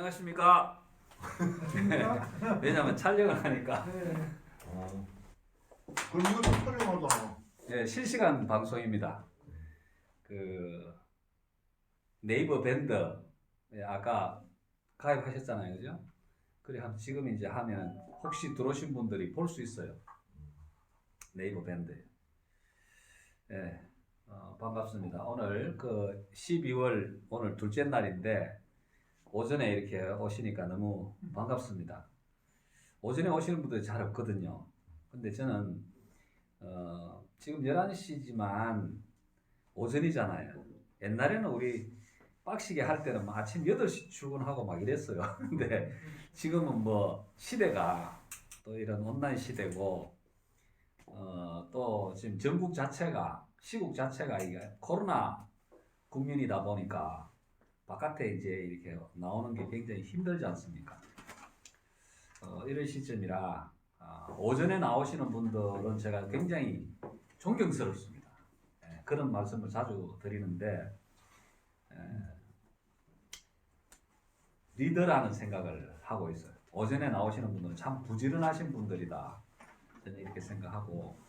안녕하십니까? 왜냐면 촬영을 하니까 그럼 이것도 촬영하잖아. 예, 실시간 방송입니다. 그 네이버 밴드 아까 가입하셨잖아요, 그죠? 그래 지금 이제 하면 혹시 들어오신 분들이 볼 수 있어요. 네이버 밴드. 예, 반갑습니다. 오늘 그 12월 오늘 둘째 날인데 오전에 이렇게 오시니까 너무 반갑습니다. 오전에 오시는 분들이 잘 없거든요. 근데 저는 지금 11시지만 오전이잖아요. 옛날에는 우리 빡시게 할 때는 막 아침 8시 출근하고 막 이랬어요. 근데 지금은 뭐 시대가 또 이런 온라인 시대고 또 지금 전국 자체가 시국 자체가 이게 코로나 국면이다 보니까 바깥에 이제 이렇게 나오는 게 굉장히 힘들지 않습니까? 이런 시점이라 오전에 나오시는 분들은 제가 굉장히 존경스럽습니다. 그런 말씀을 자주 드리는데 리더라는 생각을 하고 있어요. 오전에 나오시는 분들은 참 부지런하신 분들이다. 저는 이렇게 생각하고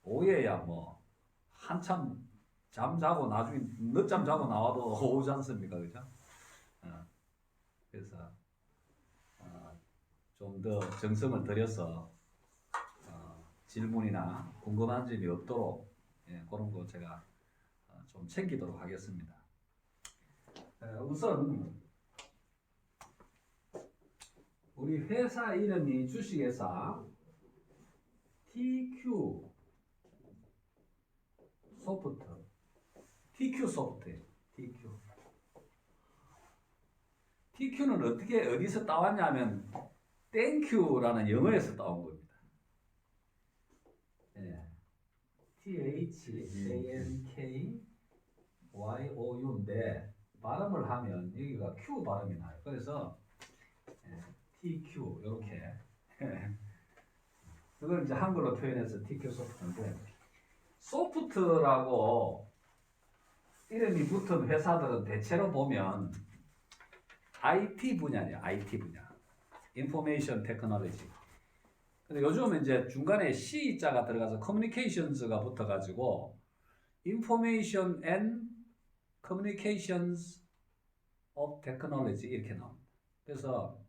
오후에야 뭐 한참 잠자고 나중에 늦잠 자고 나와도 오지 않습니까, 그죠? 그래서 좀 더 정성을 들여서 질문이나 궁금한 점이 없도록 그런 거 제가 좀 챙기도록 하겠습니다. 우선 우리 회사 이름이 주식회사 TQ 소프트, TQ 소프트예요. TQ는 어디서 따왔냐면 땡큐라는 영어에서 따온 겁니다. THANKYOU인데 발음을 하면 여기가 Q 발음이 나요. 그래서 TQ 이렇게 그걸 이제 한글로 표현해서 TQ 소프트인데 소프트라고 이름이 붙은 회사들은 대체로 보면 IT 분야냐, IT 분야, 인포메이션 테크놀로지. 근데 요즘은 이제 중간에 C자가 들어가서 커뮤니케이션스가 붙어가지고 인포메이션 앤 커뮤니케이션스 오브 테크놀로지 이렇게 나옵니다. 그래서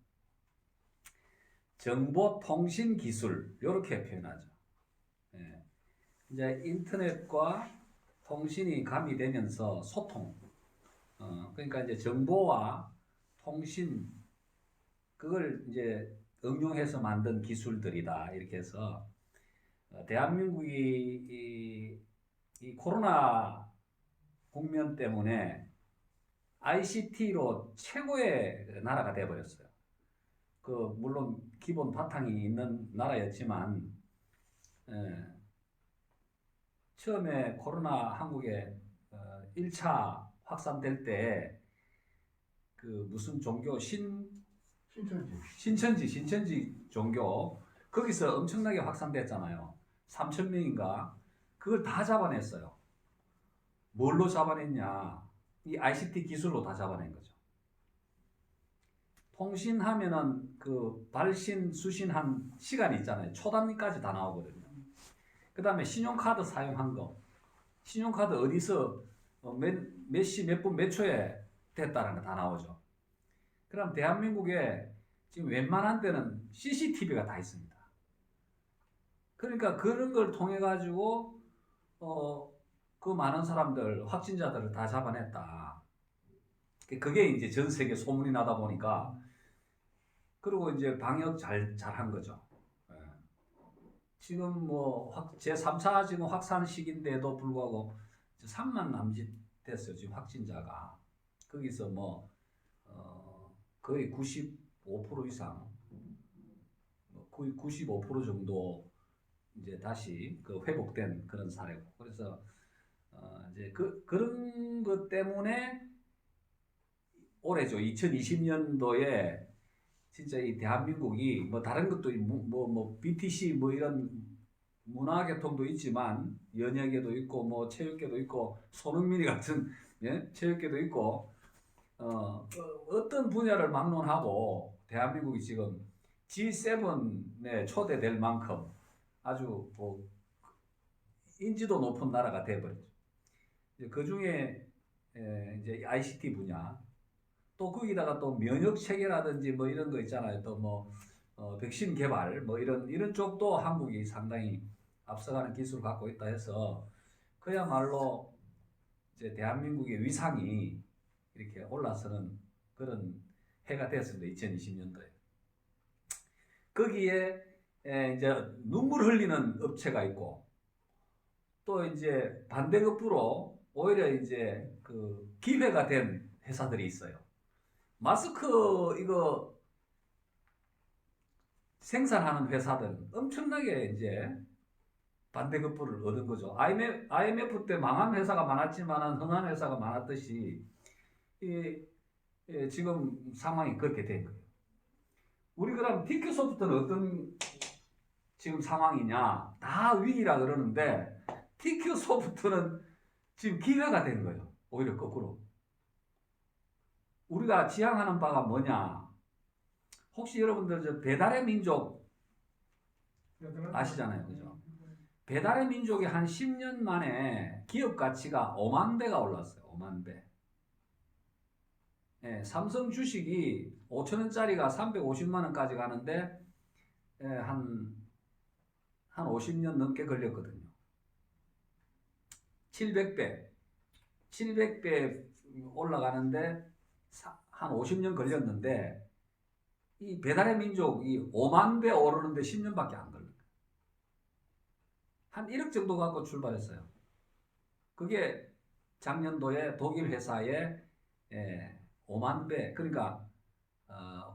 정보통신 기술 이렇게 표현하죠. 이제 인터넷과 통신이 가미되면서 소통. 그러니까 이제 정보와 통신 그걸 이제 응용해서 만든 기술들이다 이렇게 해서 대한민국이 이 코로나 국면 때문에 ICT로 최고의 나라가 되어버렸어요. 그 물론 기본 바탕이 있는 나라였지만 처음에 코로나 한국에 1차 확산될 때 그 무슨 종교 신천지 종교 거기서 엄청나게 확산됐잖아요. 3,000명인가 그걸 다 잡아냈어요. 뭘로 잡아냈냐? 이 ICT 기술로 다 잡아낸 거죠. 통신하면은 그 발신 수신한 시간이 있잖아요. 초단위까지 다 나오거든요. 그 다음에 신용카드 사용한 거, 신용카드 어디서 몇 시, 몇 분, 몇 초에 됐다는 거 다 나오죠. 그럼 대한민국에 지금 웬만한 데는 CCTV가 다 있습니다. 그러니까 그런 걸 통해 가지고 그 많은 사람들 확진자들을 다 잡아냈다. 그게 이제 전 세계 소문이 나다 보니까 그리고 이제 방역 잘한 거죠. 지금 뭐 제3차 지금 확산 시기인데도 불구하고 3만 남짓 됐어요. 지금 확진자가 거기서 뭐 거의 95% 이상 거의 95% 정도 이제 다시 그 회복된 그런 사례고 그래서 이제 그런 것 때문에 올해죠. 2020년도에 진짜 이 대한민국이 뭐 다른 것도 뭐 BTC 뭐 이런 문화계통도 있지만 연예계도 있고 뭐 체육계도 있고 손흥민이 같은 체육계도 있고 어떤 분야를 막론하고 대한민국이 지금 G7에 초대될 만큼 아주 뭐 인지도 높은 나라가 돼버렸죠. 그 중에 이제 ICT 분야, 또 거기다가 또 면역 체계라든지 뭐 이런 거 있잖아요. 또 뭐 백신 개발 뭐 이런 쪽도 한국이 상당히 앞서가는 기술을 갖고 있다 해서 그야말로 이제 대한민국의 위상이 이렇게 올라서는 그런 해가 됐습니다. 2020년도에. 거기에 이제 눈물 흘리는 업체가 있고 또 이제 반대급부로 오히려 이제 그 기회가 된 회사들이 있어요. 마스크 이거 생산하는 회사들은 엄청나게 이제 반대급부를 얻은 거죠. IMF 때 망한 회사가 많았지만 흥한 회사가 많았듯이 지금 상황이 그렇게 된 거예요. 우리 그럼 TQ소프트는 어떤 지금 상황이냐? 다 위기라 그러는데 TQ소프트는 지금 기회가 된 거예요. 오히려 거꾸로. 우리가 지향하는 바가 뭐냐? 혹시 여러분들 저 배달의 민족 아시잖아요, 그죠? 배달의 민족이 한 10년 만에 기업 가치가 5만 배가 올랐어요. 5만 배. 삼성 주식이 5천 원짜리가 350만 원까지 가는데 한 50년 넘게 걸렸거든요. 700배 올라가는데 한 50년 걸렸는데 이 배달의 민족이 5만 배 오르는데 10년밖에 안 걸려요. 한 1억 정도 갖고 출발했어요. 그게 작년도에 독일 회사에 5만 배, 그러니까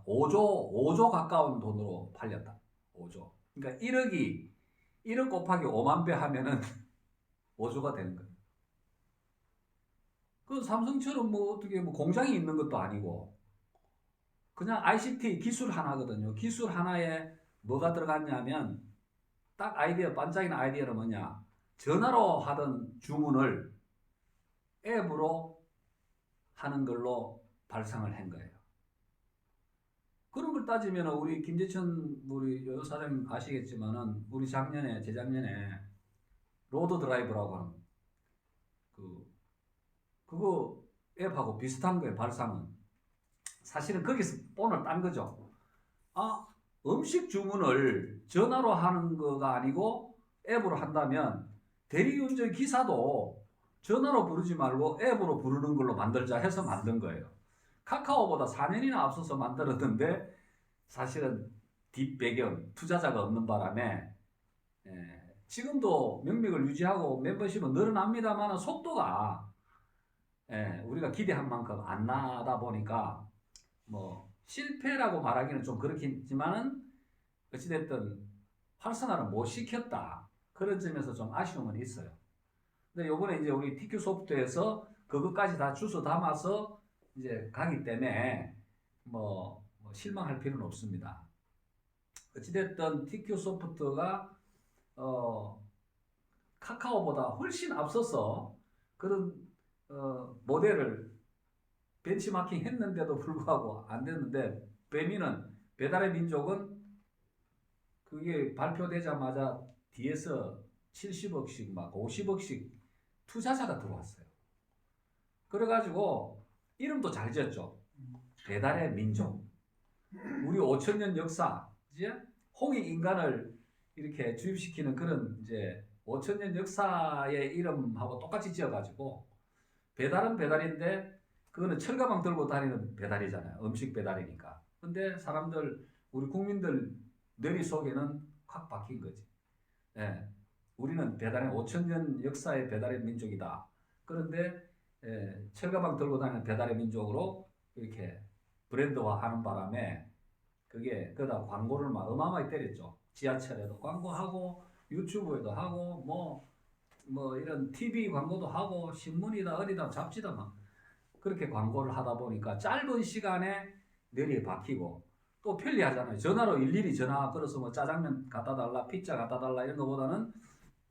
5조 가까운 돈으로 팔렸다. 5조. 그러니까 1억 곱하기 5만 배 하면은 5조가 되는 거예요. 그 삼성처럼 뭐 어떻게 뭐 공장이 있는 것도 아니고 그냥 ICT 기술 하나거든요. 기술 하나에 뭐가 들어갔냐면 딱 아이디어, 반짝이는 아이디어는 뭐냐? 전화로 하던 주문을 앱으로 하는 걸로 발상을 한 거예요. 그런 걸 따지면 우리 김재천 우리 여사장님 아시겠지만은 우리 재작년에 로드 드라이브라고 하는 그거 앱하고 비슷한 거예요. 발상은. 사실은 거기서 본을 딴 거죠. 음식 주문을 전화로 하는 거가 아니고 앱으로 한다면 대리운전 기사도 전화로 부르지 말고 앱으로 부르는 걸로 만들자 해서 만든 거예요. 카카오보다 4년이나 앞서서 만들었는데 사실은 뒷배경 투자자가 없는 바람에 지금도 명맥을 유지하고 멤버십은 늘어납니다만 속도가 우리가 기대한 만큼 안 나다 보니까 뭐 실패라고 말하기는 좀 그렇겠지만은 어찌됐든 활성화를 못 시켰다. 그런 점에서 좀 아쉬움은 있어요. 근데 요번에 이제 우리 TQ 소프트에서 그것까지 다 주워 담아서 이제 가기 때문에 뭐 실망할 필요는 없습니다. 어찌됐든 TQ 소프트가 카카오보다 훨씬 앞서서 그런 모델을 벤치마킹 했는데도 불구하고 안 됐는데 배달의 민족은 그게 발표되자마자 뒤에서 70억씩 막 50억씩 투자자가 들어왔어요. 그래가지고 이름도 잘 지었죠. 배달의 민족. 우리 5천년 역사, 이제 홍익 인간을 이렇게 주입시키는 그런 이제 5천년 역사의 이름하고 똑같이 지어가지고 배달은 배달인데 그거는 철가방 들고 다니는 배달이잖아요. 음식 배달이니까. 근데 사람들 우리 국민들 뇌리 속에는 확 박힌 거지. 우리는 배달의 5천년 역사의 배달의 민족이다. 그런데 철가방 들고 다니는 배달의 민족으로 이렇게 브랜드화하는 바람에 그게 그러다 광고를 막 어마어마하게 때렸죠. 지하철에도 광고하고 유튜브에도 하고 뭐 이런 TV 광고도 하고 신문이다 어디다 잡지다 막 그렇게 광고를 하다 보니까 짧은 시간에 뇌리에 박히고 또 편리하잖아요. 전화로 일일이 전화 걸어서 뭐 짜장면 갖다 달라 피자 갖다 달라 이런 거보다는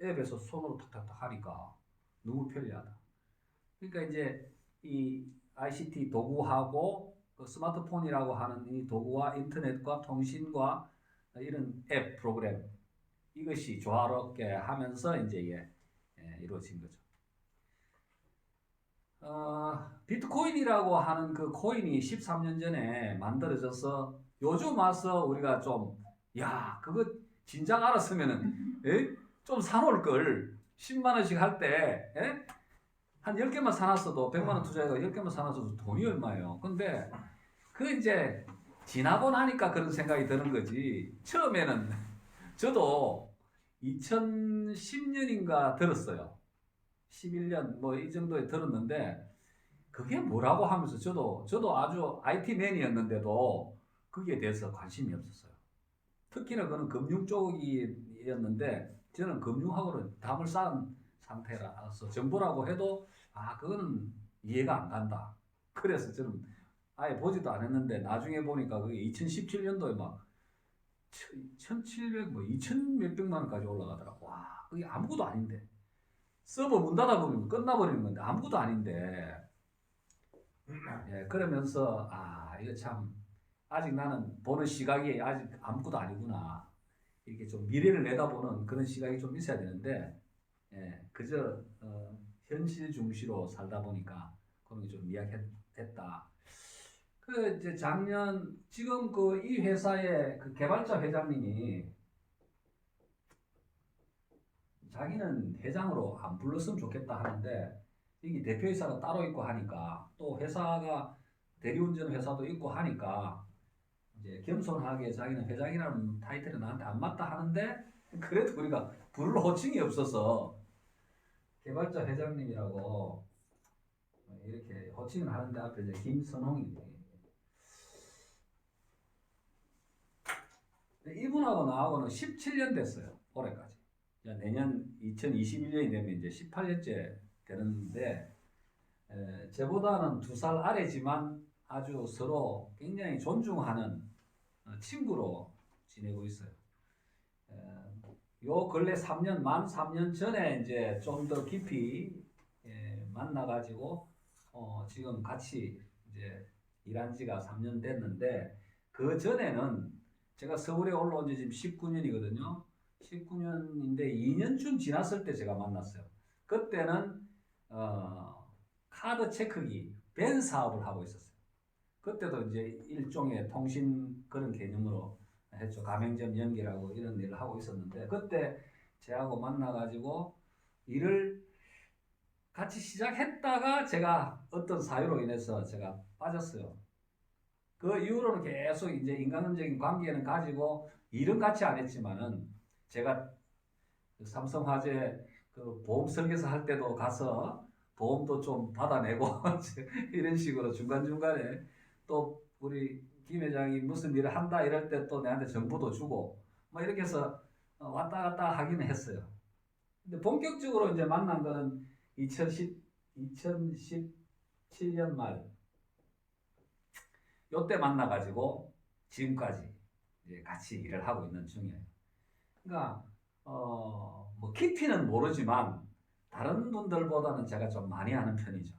앱에서 손으로 탁탁탁 하니까 너무 편리하다. 그러니까 이제 이 ICT 도구하고 그 스마트폰이라고 하는 이 도구와 인터넷과 통신과 이런 앱 프로그램 이것이 조화롭게 하면서 이제 이게 이루어진 거죠. 비트코인이라고 하는 그 코인이 13년 전에 만들어져서 요즘 와서 우리가 좀, 야, 그거 진작 알았으면은, 좀 사놓을 걸. 10만 원씩 할 때, 한 10개만 사놨어도, 100만 원 투자해서 10개만 사놨어도 돈이 얼마예요. 근데, 그 이제, 지나고 나니까 그런 생각이 드는 거지. 처음에는, 저도 2010년인가 들었어요. 11년 뭐 이 정도에 들었는데 그게 뭐라고 하면서 저도 아주 IT맨이었는데도 거기에 대해서 관심이 없었어요. 특히나 그는 금융 쪽이었는데 저는 금융하고는 담을 쌓은 상태라서 정보라고 해도 그거는 이해가 안 간다. 그래서 저는 아예 보지도 않았는데 나중에 보니까 그게 2017년도에 막 1700, 뭐 2000 몇백만 원까지 올라가더라고. 와, 그게 아무것도 아닌데. 서버 문 닫아버리면 끝나버리는 건데 아무것도 아닌데 그러면서 이거 참 아직 나는 보는 시각이 아직 아무것도 아니구나 이렇게 좀 미래를 내다보는 그런 시각이 좀 있어야 되는데 그저 현실 중시로 살다 보니까 그런 게 좀 미약했다. 그 이제 작년 지금 그 이 회사의 그 개발자 회장님이 자기는 회장으로 안 불렀으면 좋겠다 하는데 이게 대표이사가 따로 있고 하니까 또 회사가 대리운전 회사도 있고 하니까 이제 겸손하게 자기는 회장이라는 타이틀이 나한테 안 맞다 하는데 그래도 우리가 부를 호칭이 없어서 개발자 회장님이라고 이렇게 호칭을 하는데 앞에 이제 김선홍이 이분하고 나하고는 17년 됐어요. 올해까지. 내년 2021년이 되면 이제 18년째 되는데 저보다는 2살 아래지만 아주 서로 굉장히 존중하는 친구로 지내고 있어요. 요 근래 3년, 만 3년 전에 이제 좀 더 깊이 만나가지고 지금 같이 이제 일한 지가 3년 됐는데 그 전에는 제가 서울에 올라온 지 지금 19년이거든요. 19년인데 2년쯤 지났을 때 제가 만났어요. 그때는 카드 체크기 벤 사업을 하고 있었어요. 그때도 이제 일종의 통신 그런 개념으로 했죠. 가맹점 연결하고 이런 일을 하고 있었는데 그때 제하고 만나가지고 일을 같이 시작했다가 제가 어떤 사유로 인해서 제가 빠졌어요. 그 이후로는 계속 이제 인간적인 관계는 가지고 일은 같이 안 했지만은 제가 삼성화재 그 보험 설계사 할 때도 가서 보험도 좀 받아내고 이런 식으로 중간중간에 또 우리 김 회장이 무슨 일을 한다 이럴 때 또 내한테 정보도 주고 뭐 이렇게 해서 왔다 갔다 하기는 했어요. 근데 본격적으로 이제 만난 거는 2017년 말 요때 만나가지고 지금까지 이제 같이 일을 하고 있는 중이에요. 그러니까 뭐 깊이는 모르지만 다른 분들보다는 제가 좀 많이 아는 편이죠.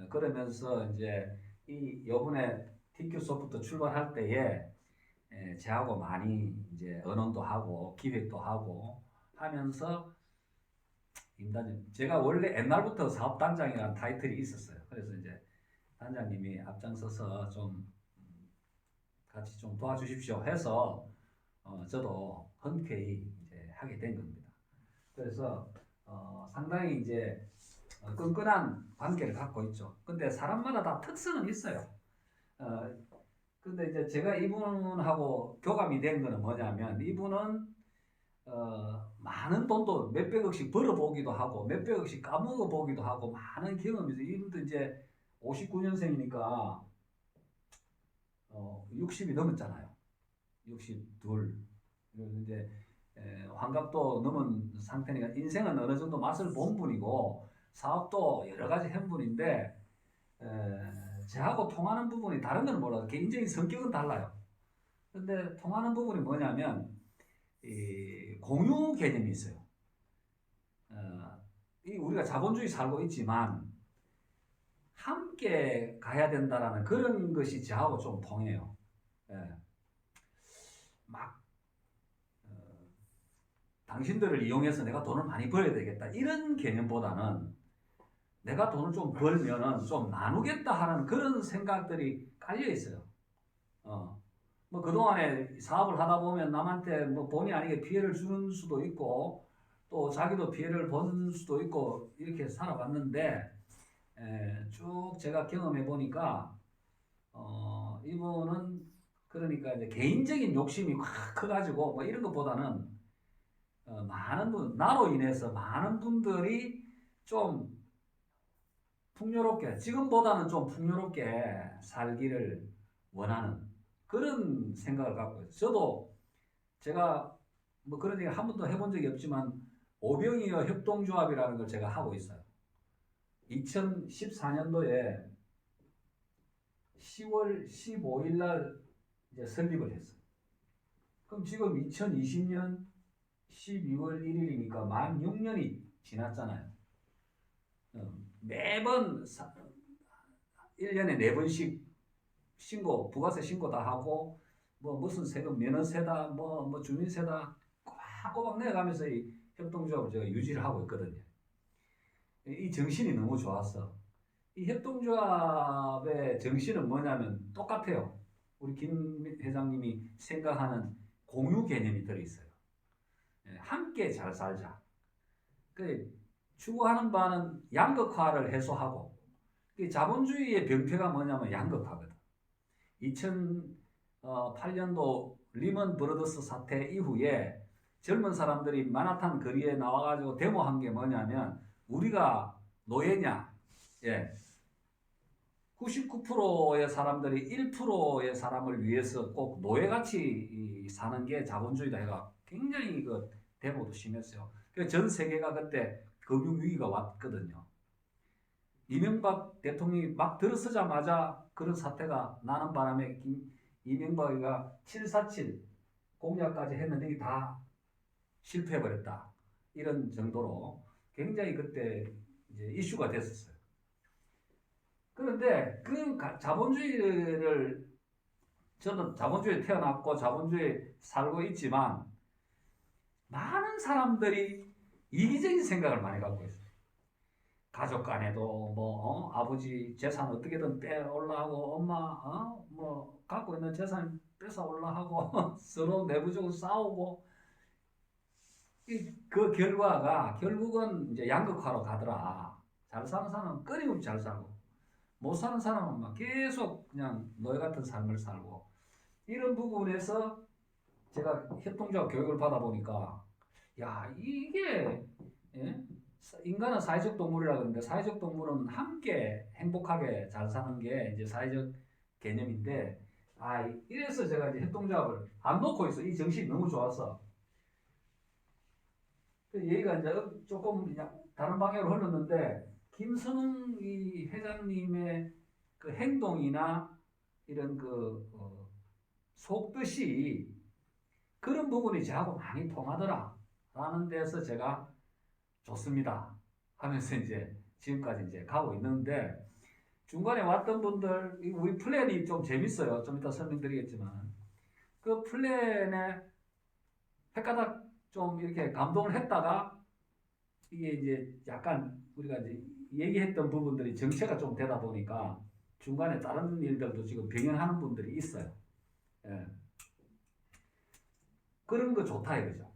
그러면서 이제 이 요번에 TQ 소프트 출발할 때에 저하고 많이 이제 의논도 하고 기획도 하고 하면서 임단님 제가 원래 옛날부터 사업단장이라는 타이틀이 있었어요. 그래서 이제 단장님이 앞장서서 좀 같이 좀 도와주십시오 해서 저도 흔쾌히 이제 하게 된 겁니다. 그래서 상당히 이제 끈끈한 관계를 갖고 있죠. 근데 사람마다 다 특성은 있어요. 근데 이제 제가 이분하고 교감이 된 거는 뭐냐면 이분은 많은 돈도 몇백억씩 벌어보기도 하고 몇백억씩 까먹어보기도 하고 많은 경험이 있어요. 이분도 이제 59년생이니까 60이 넘었잖아요. 62. 이제 환갑도 넘은 상태니까 인생은 어느 정도 맛을 본 분이고 사업도 여러 가지 한 분인데 저하고 통하는 부분이 다른 건 몰라도 개인적인 성격은 달라요. 근데 통하는 부분이 뭐냐면 이 공유 개념이 있어요. 우리가 자본주의 살고 있지만 함께 가야 된다라는 그런 것이 저하고 좀 통해요. 예. 막 당신들을 이용해서 내가 돈을 많이 벌어야 되겠다 이런 개념보다는 내가 돈을 좀 벌면은 좀 나누겠다 하는 그런 생각들이 깔려 있어요. 뭐 그동안에 사업을 하다 보면 남한테 뭐 본의 아니게 피해를 주는 수도 있고 또 자기도 피해를 본 수도 있고 이렇게 살아봤는데 쭉 제가 경험해 보니까 이분은 그러니까 이제 개인적인 욕심이 확 커가지고 뭐 이런 것보다는 많은 분 나로 인해서 많은 분들이 좀 풍요롭게 지금보다는 좀 풍요롭게 살기를 원하는 그런 생각을 갖고 있어요. 저도 제가 뭐 그런 얘기 한 번도 해본 적이 없지만 오병이어 협동조합이라는 걸 제가 하고 있어요. 2014년도에 10월 15일 날 이제 설립을 했어요. 그럼 지금 2020년 12월 1일이니까 만 6년이 지났잖아요. 매번 1년에 4번씩 신고, 부가세 신고 다 하고, 뭐 무슨 세금 면허세다, 뭐 주민세다 꼬박꼬박 내가면서 이 협동조합을 제가 유지를 하고 있거든요. 이 정신이 너무 좋았어. 이 협동조합의 정신은 뭐냐면 똑같아요. 우리 김 회장님이 생각하는 공유 개념이 들어있어요. 함께 잘 살자. 그 추구하는 바는 양극화를 해소하고, 자본주의의 병폐가 뭐냐면 양극화거든. 2008년도 리먼 브러더스 사태 이후에 젊은 사람들이 만하탄 거리에 나와가지고 데모한 게 뭐냐면 우리가 노예냐? 예. 99%의 사람들이 1%의 사람을 위해서 꼭 노예같이 사는 게 자본주의다 해가 굉장히 그 데모도 심했어요. 전 세계가 그때 금융위기가 왔거든요. 이명박 대통령이 막 들어서자마자 그런 사태가 나는 바람에 이명박이가 747 공약까지 했는데 이게 다 실패해버렸다. 이런 정도로 굉장히 그때 이제 이슈가 됐었어요. 그런데 그 자본주의를 저는 자본주의에 태어났고 자본주의에 살고 있지만 많은 사람들이 이기적인 생각을 많이 갖고 있어요. 가족 간에도 뭐 아버지 재산 어떻게든 빼올라 하고 엄마 뭐 갖고 있는 재산 뺏어올라 하고 서로 내부적으로 싸우고 그 결과가 결국은 이제 양극화로 가더라. 잘 사는 사람은 끊임없이 잘 살고 못 사는 사람은 막 계속 그냥 노예 같은 삶을 살고 이런 부분에서 제가 협동조합 교육을 받아 보니까 야 이게 예? 인간은 사회적 동물이라 그러는데 사회적 동물은 함께 행복하게 잘 사는 게 이제 사회적 개념인데 이래서 제가 이제 협동조합을 안 놓고 있어. 이 정신이 너무 좋아서 얘기가 이제 조금 다른 방향으로 흘렀는데 김선웅 이 회장님의 그 행동이나 이런 그 속뜻이 그런 부분이 저하고 많이 통하더라 라는 데서 제가 좋습니다 하면서 이제 지금까지 이제 가고 있는데 중간에 왔던 분들 우리 플랜이 좀 재밌어요. 좀 이따 설명드리겠지만 그 플랜에 헷가닥 좀 이렇게 감동을 했다가 이게 이제 약간 우리가 이제 얘기했던 부분들이 정체가 좀 되다 보니까 중간에 다른 일들도 지금 병행하는 분들이 있어요. 예. 그런 거 좋다 이거죠.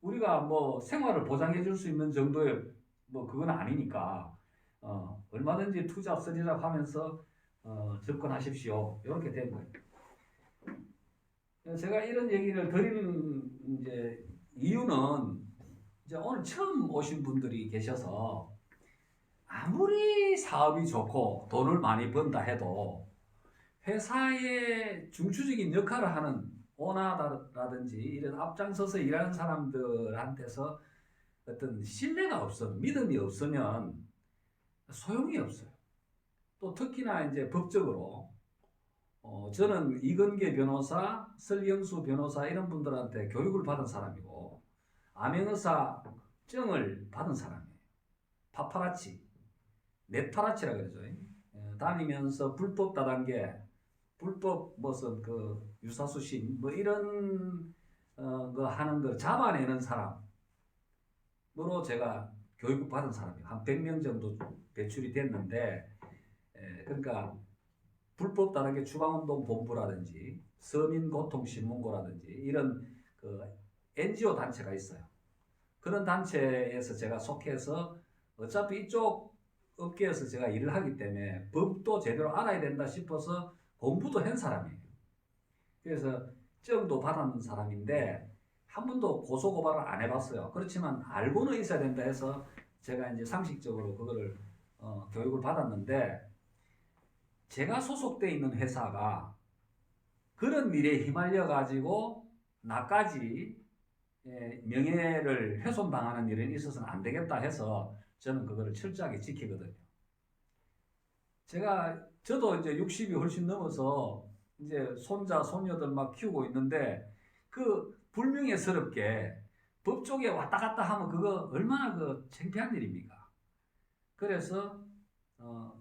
우리가 뭐 생활을 보장해 줄 수 있는 정도의 뭐 그건 아니니까 얼마든지 투자 쓰리라고 하면서 접근하십시오. 이렇게 된 거예요. 제가 이런 얘기를 드리는 이제 이유는 이제 오늘 처음 오신 분들이 계셔서 아무리 사업이 좋고 돈을 많이 번다 해도 회사의 중추적인 역할을 하는 오너라든지 이런 앞장서서 일하는 사람들한테서 어떤 신뢰가 없으면 믿음이 없으면 소용이 없어요. 또 특히나 이제 법적으로 저는 이건계 변호사, 설영수 변호사 이런 분들한테 교육을 받은 사람이고 암행의사 증을 받은 사람이에요. 파파라치, 네타라치라 그러죠. 다니면서 불법 다단계, 불법 무슨 그 유사수신 뭐 이런 거 하는 거 잡아내는 사람으로 제가 교육을 받은 사람이에요. 한 100명 정도 배출이 됐는데, 그러니까 불법 다단계 추방운동 본부라든지 서민고통신문고라든지 이런 그 NGO 단체가 있어요. 그런 단체에서 제가 속해서 어차피 이쪽 업계에서 제가 일을 하기 때문에 법도 제대로 알아야 된다 싶어서 공부도 한 사람이에요. 그래서 정도 받은 사람인데 한 번도 고소고발을 안 해봤어요. 그렇지만 알고는 있어야 된다 해서 제가 이제 상식적으로 그거를 교육을 받았는데, 제가 소속돼 있는 회사가 그런 일에 휘말려 가지고 나까지 명예를 훼손당하는 일은 있어서는 안 되겠다 해서 저는 그거를 철저하게 지키거든요. 저도 이제 60이 훨씬 넘어서 이제 손자, 손녀들 막 키우고 있는데 그 불명예스럽게 법 쪽에 왔다 갔다 하면 그거 얼마나 그 창피한 일입니까? 그래서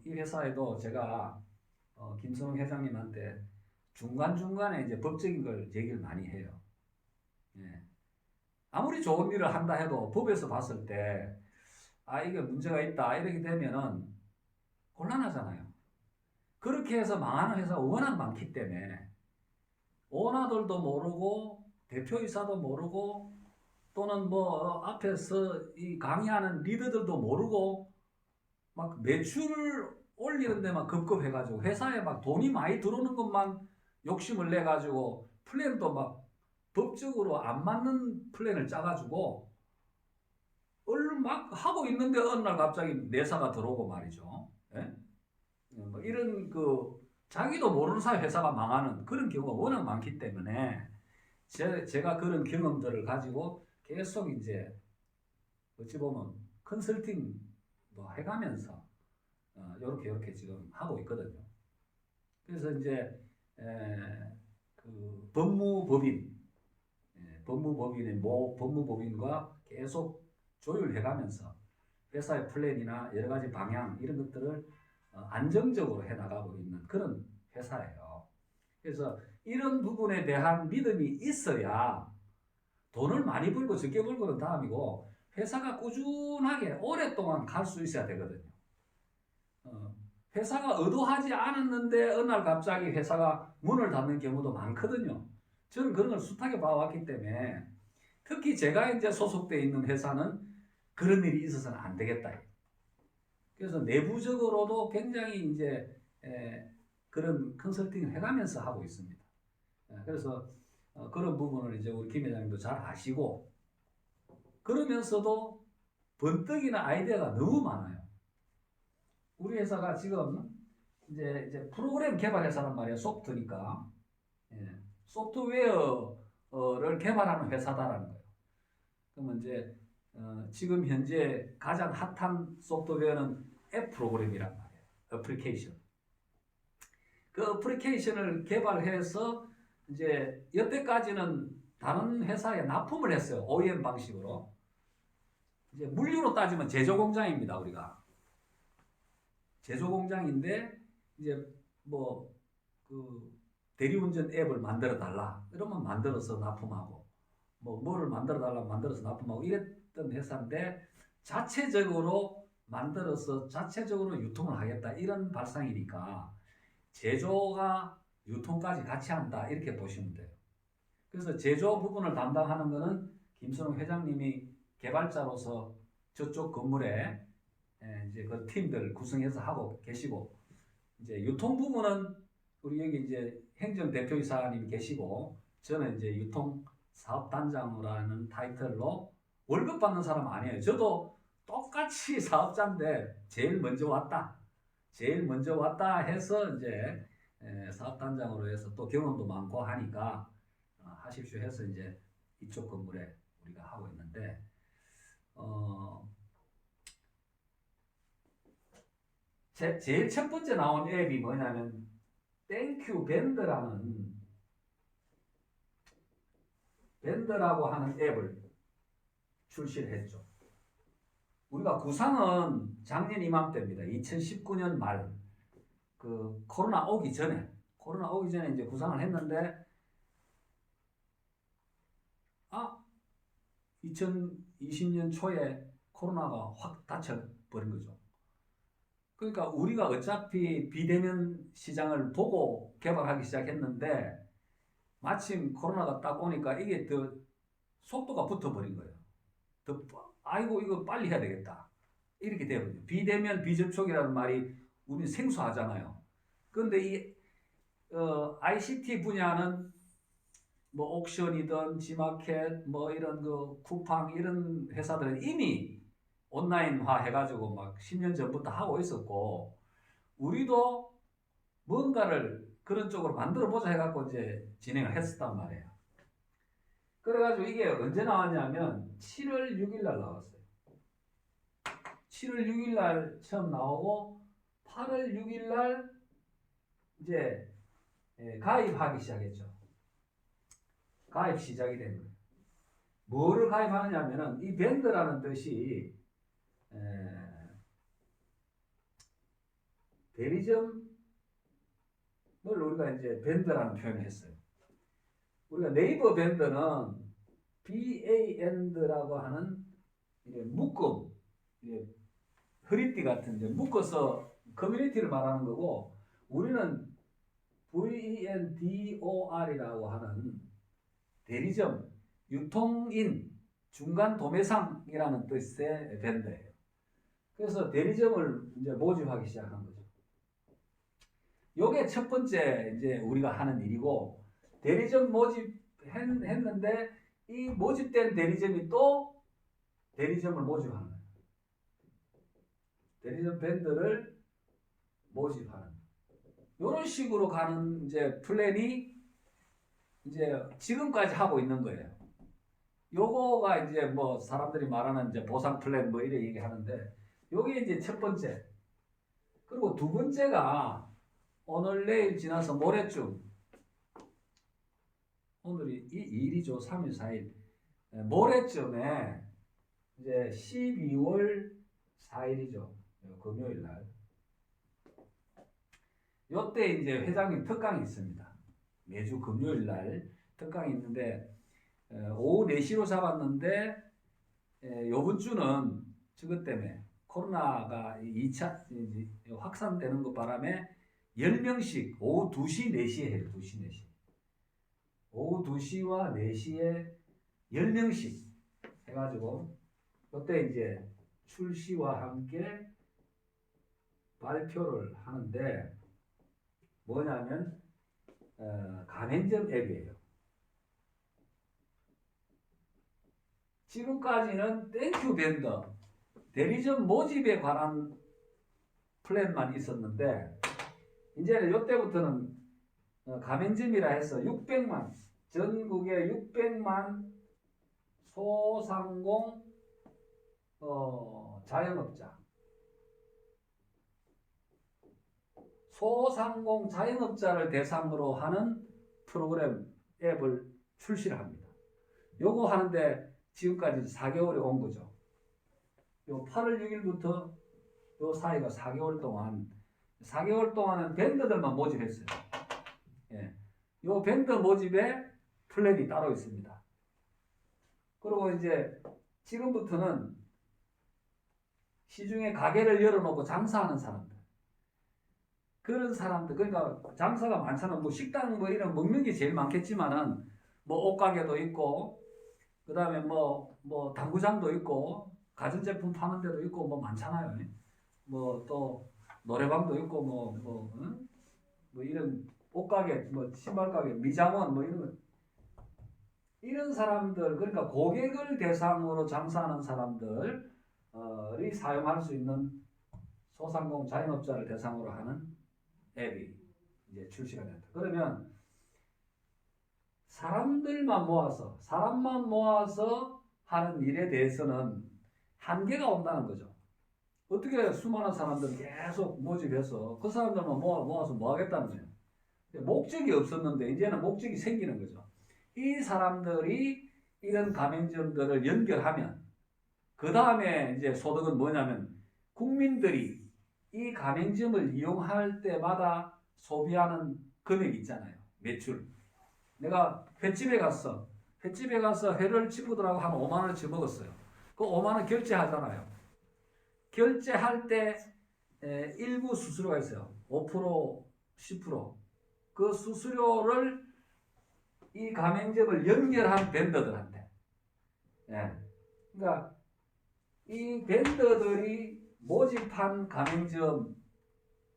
이 회사에도 제가 김선웅 회장님한테 중간중간에 이제 법적인 걸 얘기를 많이 해요. 예. 아무리 좋은 일을 한다 해도 법에서 봤을 때, 이게 문제가 있다, 이렇게 되면은 곤란하잖아요. 그렇게 해서 망하는 회사가 워낙 많기 때문에, 오너들도 모르고, 대표이사도 모르고, 또는 뭐, 앞에서 이 강의하는 리더들도 모르고, 막 매출을 올리는 데만 급급해가지고, 회사에 막 돈이 많이 들어오는 것만 욕심을 내가지고, 플랜도 막 법적으로 안 맞는 플랜을 짜가지고 막 하고 있는데 어느 날 갑자기 내사가 들어오고 말이죠. 예? 뭐 이런 그 자기도 모르는 사이 회사가 망하는 그런 경우가 워낙 많기 때문에 제가 그런 경험들을 가지고 계속 이제 어찌 보면 컨설팅 뭐 해가면서 요렇게 지금 하고 있거든요. 그래서 이제 그 법무법인과 계속 조율해가면서 회사의 플랜이나 여러 가지 방향 이런 것들을 안정적으로 해나가고 있는 그런 회사예요. 그래서 이런 부분에 대한 믿음이 있어야 돈을 많이 벌고 적게 벌고는 다음이고 회사가 꾸준하게 오랫동안 갈 수 있어야 되거든요. 회사가 의도하지 않았는데 어느 날 갑자기 회사가 문을 닫는 경우도 많거든요. 저는 그런 걸 숱하게 봐왔기 때문에 특히 제가 이제 소속돼 있는 회사는 그런 일이 있어서는 안 되겠다. 그래서 내부적으로도 굉장히 이제 그런 컨설팅을 해가면서 하고 있습니다. 그래서 그런 부분을 이제 우리 김 회장님도 잘 아시고, 그러면서도 번뜩이나 아이디어가 너무 많아요. 우리 회사가 지금 이제 프로그램 개발 회사란 말이에요. 소프트니까. 소프트웨어를 개발하는 회사다라는 거예요. 그러면 이제 지금 현재 가장 핫한 소프트웨어는 앱 프로그램이란 말이에요. 애플리케이션. 그 애플리케이션을 개발해서 이제 여태까지는 다른 회사에 납품을 했어요. OEM 방식으로. 이제 물류로 따지면 제조 공장입니다. 우리가 제조 공장인데 이제 뭐 그 대리운전 앱을 만들어 달라 이러면 만들어서 납품하고, 뭐 뭐를 만들어 달라 만들어서 납품하고 이랬던 회사인데, 자체적으로 만들어서 자체적으로 유통을 하겠다 이런 발상이니까 제조가 유통까지 같이 한다 이렇게 보시면 돼요. 그래서 제조 부분을 담당하는 거는 김선웅 회장님이 개발자로서 저쪽 건물에 이제 그 팀들 구성해서 하고 계시고, 이제 유통 부분은 우리 여기 이제 행정 대표이사님이 계시고, 저는 이제 유통 사업단장이라는 타이틀로 월급 받는 사람 아니에요. 저도 똑같이 사업자인데 제일 먼저 왔다 해서 이제 사업단장으로 해서 또 경험도 많고 하니까 하십시오 해서 이제 이쪽 건물에 우리가 하고 있는데, 제일 첫 번째 나온 앱이 뭐냐면 땡큐 밴드라고 하는 앱을 출시를 했죠. 우리가 구상은 작년 이맘때입니다. 2019년 말 그 코로나 오기 전에 이제 구상을 했는데 2020년 초에 코로나가 확 닫혀버린 거죠. 그러니까 우리가 어차피 비대면 시장을 보고 개발하기 시작했는데 마침 코로나가 딱 오니까 이게 더 속도가 붙어버린 거예요. 아이고 이거 빨리 해야 되겠다. 이렇게 되거든요. 비대면 비접촉이라는 말이 우리 생소하잖아요. 그런데 이 ICT 분야는 뭐 옥션이든 지마켓 뭐 이런 그 쿠팡 이런 회사들은 이미 온라인화 해가지고 막 10년 전부터 하고 있었고 우리도 뭔가를 그런 쪽으로 만들어 보자 해갖고 이제 진행을 했었단 말이에요. 그래가지고 이게 언제 나왔냐면 7월 6일 날 나왔어요. 7월 6일 날 처음 나오고 8월 6일 날 이제 가입하기 시작했죠. 가입 시작이 된 거예요. 뭐를 가입하느냐면은 이 밴드라는 뜻이 대리점을 우리가 이제 밴드라는 표현을 했어요. 우리가 네이버 밴드는 BAND라고 하는 이제 묶음, 이제 허리띠 같은 이제 묶어서 커뮤니티를 말하는 거고 우리는 VENDOR이라고 하는 대리점, 유통인, 중간 도매상이라는 뜻의 밴드예요. 그래서 대리점을 이제 모집하기 시작한 거죠. 요게 첫 번째 이제 우리가 하는 일이고 대리점 모집했는데 이 모집된 대리점이 또 대리점을 모집하는 거예요. 대리점 밴드를 모집하는 이런 식으로 가는 이제 플랜이 이제 지금까지 하고 있는 거예요. 요거가 이제 뭐 사람들이 말하는 이제 보상 플랜 뭐 이래 얘기하는데 요게 이제 첫 번째. 그리고 두 번째가 오늘 내일 지나서 모레쯤 오늘이 2일이죠. 3일 4일 모레쯤에 이제 12월 4일이죠. 금요일 날 요때 이제 회장님 특강이 있습니다. 매주 금요일 날 특강이 있는데 오후 4시로 잡았는데 요번 주는 저것 때문에 코로나가 2차 확산되는 것 바람에 10명씩 오후 2시, 4시에 해요. 2시, 4시. 오후 2시와 4시에 10명씩 해가지고 그때 이제 출시와 함께 발표를 하는데 뭐냐면 가맹점 앱이에요. 지금까지는 땡큐 밴더 대리점 모집에 관한 플랜만 있었는데 이제는 이때부터는 가맹점이라 해서 600만 전국에 600만 소상공 자영업자 소상공 자영업자를 대상으로 하는 프로그램 앱을 출시를 합니다. 요거 하는데 지금까지 4개월이 온 거죠. 요 8월 6일부터 요 사이가 4개월 동안은 밴드들만 모집했어요. 예. 요 밴드 모집에 플랜이 따로 있습니다. 그리고 이제 지금부터는 시중에 가게를 열어놓고 장사하는 사람들 그런 사람들 그러니까 장사가 많잖아. 뭐 식당 뭐 이런 먹는 게 제일 많겠지만은 뭐 옷가게도 있고 그 다음에 뭐 당구장도 있고 가전제품 파는 데도 있고 뭐 많잖아요. 뭐 또 노래방도 있고 뭐 이런 옷가게 뭐 신발가게 미장원 뭐 이런 사람들 그러니까 고객을 대상으로 장사하는 사람들이 사용할 수 있는 소상공 자영업자를 대상으로 하는 앱이 이제 출시가 된다. 그러면 사람만 모아서 하는 일에 대해서는 한계가 온다는 거죠. 어떻게 수많은 사람들 계속 모집해서 그 사람들만 모아서 뭐 하겠다는 거예요. 목적이 없었는데 이제는 목적이 생기는 거죠. 이 사람들이 이런 가맹점들을 연결하면 그 다음에 이제 소득은 뭐냐면 국민들이 이 가맹점을 이용할 때마다 소비하는 금액 있잖아요. 매출. 내가 횟집에 가서 회를 친구들하고 한 5만 원어치 먹었어요. 그 5만 원 결제하잖아요. 결제할 때 일부 수수료가 있어요. 5%, 10%. 그 수수료를 이 가맹점을 연결한 벤더들한테. 예. 그러니까 이 벤더들이 모집한 가맹점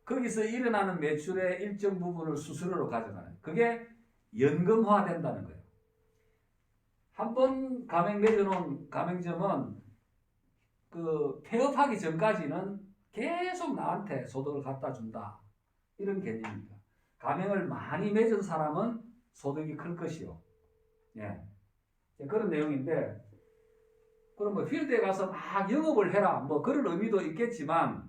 거기서 일어나는 매출의 일정 부분을 수수료로 가져가는 그게 연금화 된다는 거예요. 한번 가맹 맺어놓은 가맹점은 그 폐업하기 전까지는 계속 나한테 소득을 갖다 준다 이런 개념입니다. 가맹을 많이 맺은 사람은 소득이 클 것이요. 예. 그런 내용인데 그럼 뭐 필드에 가서 막 영업을 해라 뭐 그런 의미도 있겠지만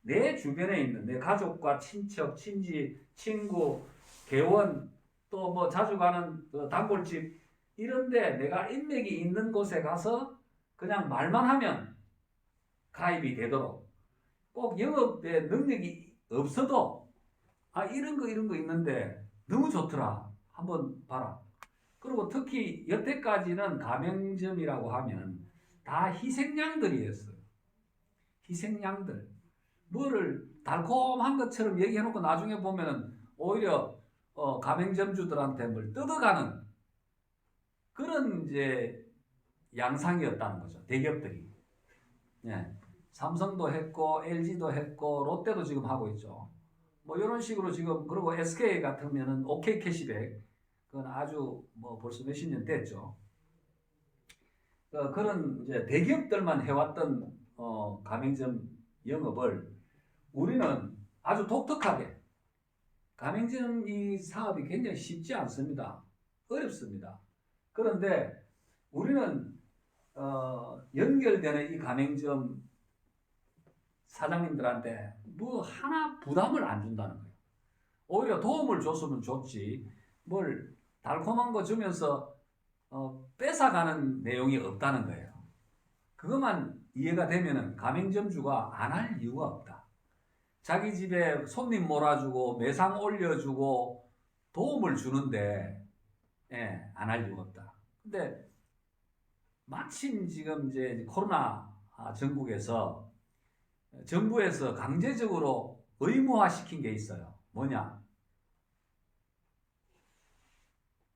내 주변에 있는 내 가족과 친척, 친지, 친구, 개원 또 뭐 자주 가는 단골집 이런데 내가 인맥이 있는 곳에 가서 그냥 말만 하면 가입이 되도록 꼭 영업에 능력이 없어도 아 이런 거 있는데 너무 좋더라 한번 봐라. 그리고 특히 여태까지는 가맹점이라고 하면 다 희생양들이었어요. 희생양들. 뭐를 달콤한 것처럼 얘기해놓고 나중에 보면은 오히려 가맹점주들한테 뭘 뜯어가는 그런 이제 양상이었다는 거죠. 대기업들이. 예. 삼성도 했고 LG도 했고 롯데도 지금 하고 있죠. 뭐 이런 식으로 지금 그리고 SK 같으면은 OK 캐시백 그건 아주 뭐 벌써 몇십 년 됐죠. 그런 이제 대기업들만 해왔던 가맹점 영업을 우리는 아주 독특하게 가맹점 이 사업이 굉장히 쉽지 않습니다. 어렵습니다. 그런데 우리는 연결되는 이 가맹점 사장님들한테 뭐 하나 부담을 안 준다는 거예요. 오히려 도움을 줬으면 좋지 뭘 달콤한 거 주면서 뺏어가는 내용이 없다는 거예요. 그것만 이해가 되면은 가맹점주가 안 할 이유가 없다. 자기 집에 손님 몰아주고 매상 올려주고 도움을 주는데 안 할 이유가 없다. 근데 마침 지금 이제 코로나 전국에서 정부에서 강제적으로 의무화 시킨 게 있어요. 뭐냐?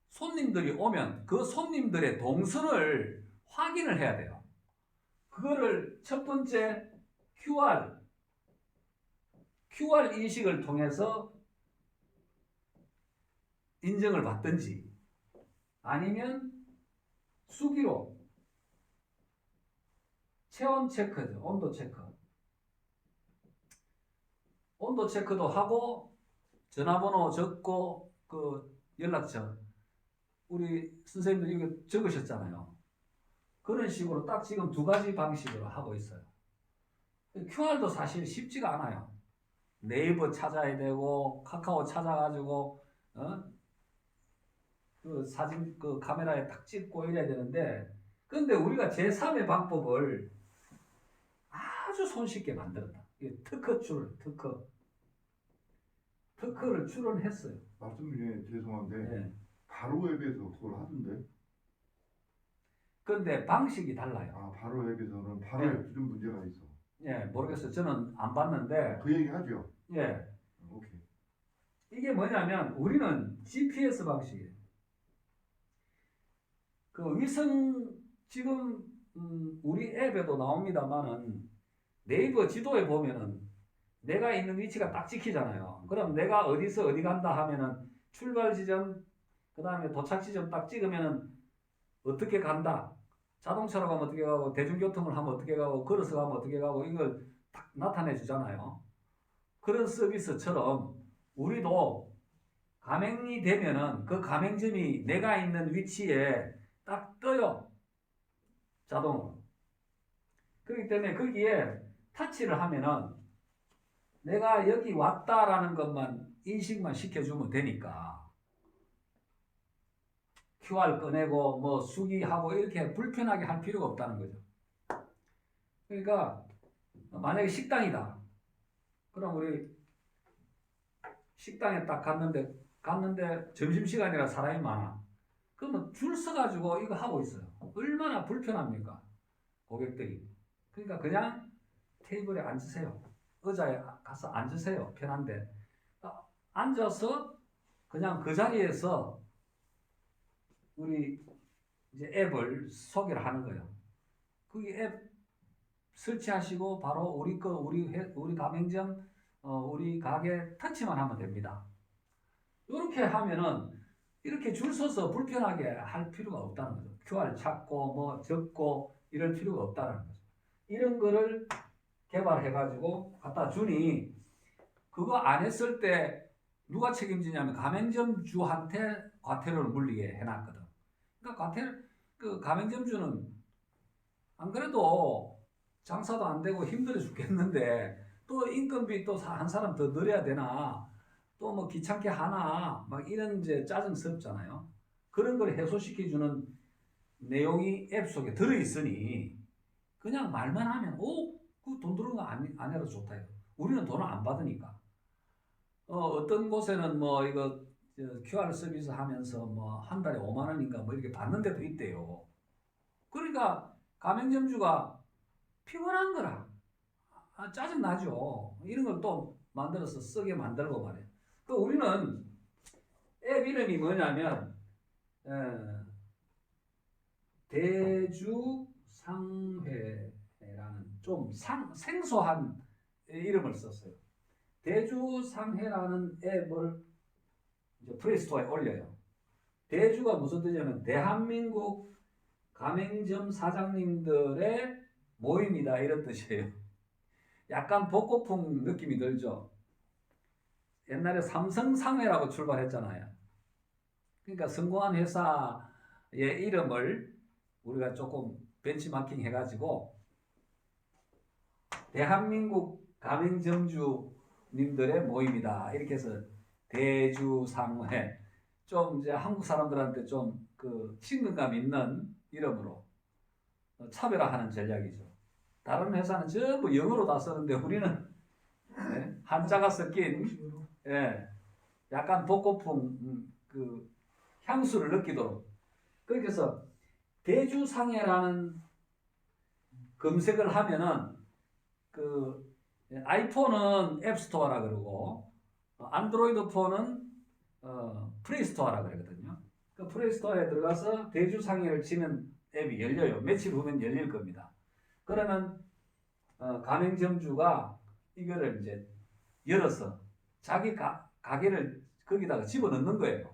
손님들이 오면 그 손님들의 동선을 확인을 해야 돼요. 그거를 첫 번째 QR 인식을 통해서 인정을 받든지 아니면 수기로 체온 체크죠. 온도 체크도 하고 전화번호 적고 그 연락처 우리 선생님들 이거 적으셨잖아요. 그런 식으로 딱 지금 두 가지 방식으로 하고 있어요. QR도 사실 쉽지가 않아요. 네이버 찾아야 되고 카카오 찾아가지고 그 사진 그 카메라에 딱 찍고 이래야 되는데 근데 우리가 제3의 방법을 아주 손쉽게 만들었다. 특허를 출원했어요. 말씀 중에 죄송한데 네. 바로 앱에서 그걸 하던데. 근데 방식이 달라요. 아 바로 앱에서는 바로 네. 앱 좀 문제가 있어. 예, 모르겠어요. 저는 안 봤는데. 그 얘기 하죠. 예. 오케이. 이게 뭐냐면 우리는 GPS 방식이에요. 그 위성 지금 우리 앱에도 나옵니다만은 네이버 지도에 보면은 내가 있는 위치가 딱 찍히잖아요. 그럼 내가 어디서 어디 간다 하면은 출발 지점 그 다음에 도착 지점 딱 찍으면은 어떻게 간다. 자동차로 가면 어떻게 가고 대중교통을 하면 어떻게 가고 걸어서 가면 어떻게 가고 이걸 딱 나타내 주잖아요. 그런 서비스처럼 우리도 가맹이 되면은 그 가맹점이 내가 있는 위치에 딱 떠요. 자동으로. 그렇기 때문에 거기에 타치를 하면은 내가 여기 왔다라는 것만 인식만 시켜주면 되니까 QR 꺼내고 뭐 수기하고 이렇게 불편하게 할 필요가 없다는 거죠. 그러니까 만약에 식당이다. 그럼 우리 식당에 딱 갔는데 점심시간이라 사람이 많아. 그러면 줄 서가지고 이거 하고 있어요. 얼마나 불편합니까? 고객들이. 그러니까 그냥 테이블에 앉으세요. 의자에 가서 앉으세요. 편한데. 앉아서 그냥 그 자리에서 우리 이제 앱을 소개를 하는 거예요. 그 앱 설치하시고 바로 우리 가맹점 우리 가게 터치만 하면 됩니다. 이렇게 하면은 이렇게 줄 서서 불편하게 할 필요가 없다는 거죠. QR 찾고 뭐 적고 이럴 필요가 없다는 거죠. 이런 거를 개발해가지고 갖다 주니 그거 안 했을 때 누가 책임지냐면 가맹점주한테 과태료를 물리게 해놨거든. 그러니까 그 가맹점주는 안 그래도 장사도 안 되고 힘들어 죽겠는데 또 인건비 또 한 사람 더 늘려야 되나 또 뭐 귀찮게 하나 막 이런 이제 짜증스럽잖아요. 그런 걸 해소시켜 주는 내용이 앱 속에 들어 있으니 그냥 말만 하면 그 돈 들어온 거 아니라도 좋다. 우리는 돈을 안 받으니까. 어떤 곳에는 뭐 이거 QR 서비스 하면서 뭐 한 달에 5만 원인가 뭐 이렇게 받는 데도 있대요. 그러니까 가맹점주가 피곤한 거라. 짜증 나죠. 이런 걸 또 만들어서 쓰게 만들고 말이에요. 그 우리는 앱 이름이 뭐냐면 대주상회라는 좀 생소한 이름을 썼어요. 대주상회라는 앱을 이제 플레이스토어에 올려요. 대주가 무슨 뜻이냐면 대한민국 가맹점 사장님들의 모임이다 이런 뜻이에요. 약간 복고풍 느낌이 들죠. 옛날에 삼성상회라고 출발했잖아요. 그러니까 성공한 회사의 이름을 우리가 조금 벤치마킹 해가지고 대한민국 가맹점주님들의 모임이다 이렇게 해서 대주상회 좀 이제 한국 사람들한테 좀 그 친근감 있는 이름으로 차별화하는 전략이죠. 다른 회사는 전부 영어로 다 쓰는데 우리는 한자가 섞인 약간 복고풍 그 향수를 느끼도록 그렇게 해서 대주상회라는 검색을 하면은 그 아이폰은 앱스토어라 그러고 안드로이드 폰은 플레이스토어라 그러거든요. 그 플레이스토어에 들어가서 대주상회를 치면 앱이 열려요. 며칠 후면 열릴 겁니다. 그러면 가맹점주가 이거를 이제 열어서 자기 가게를 거기다가 집어넣는 거예요.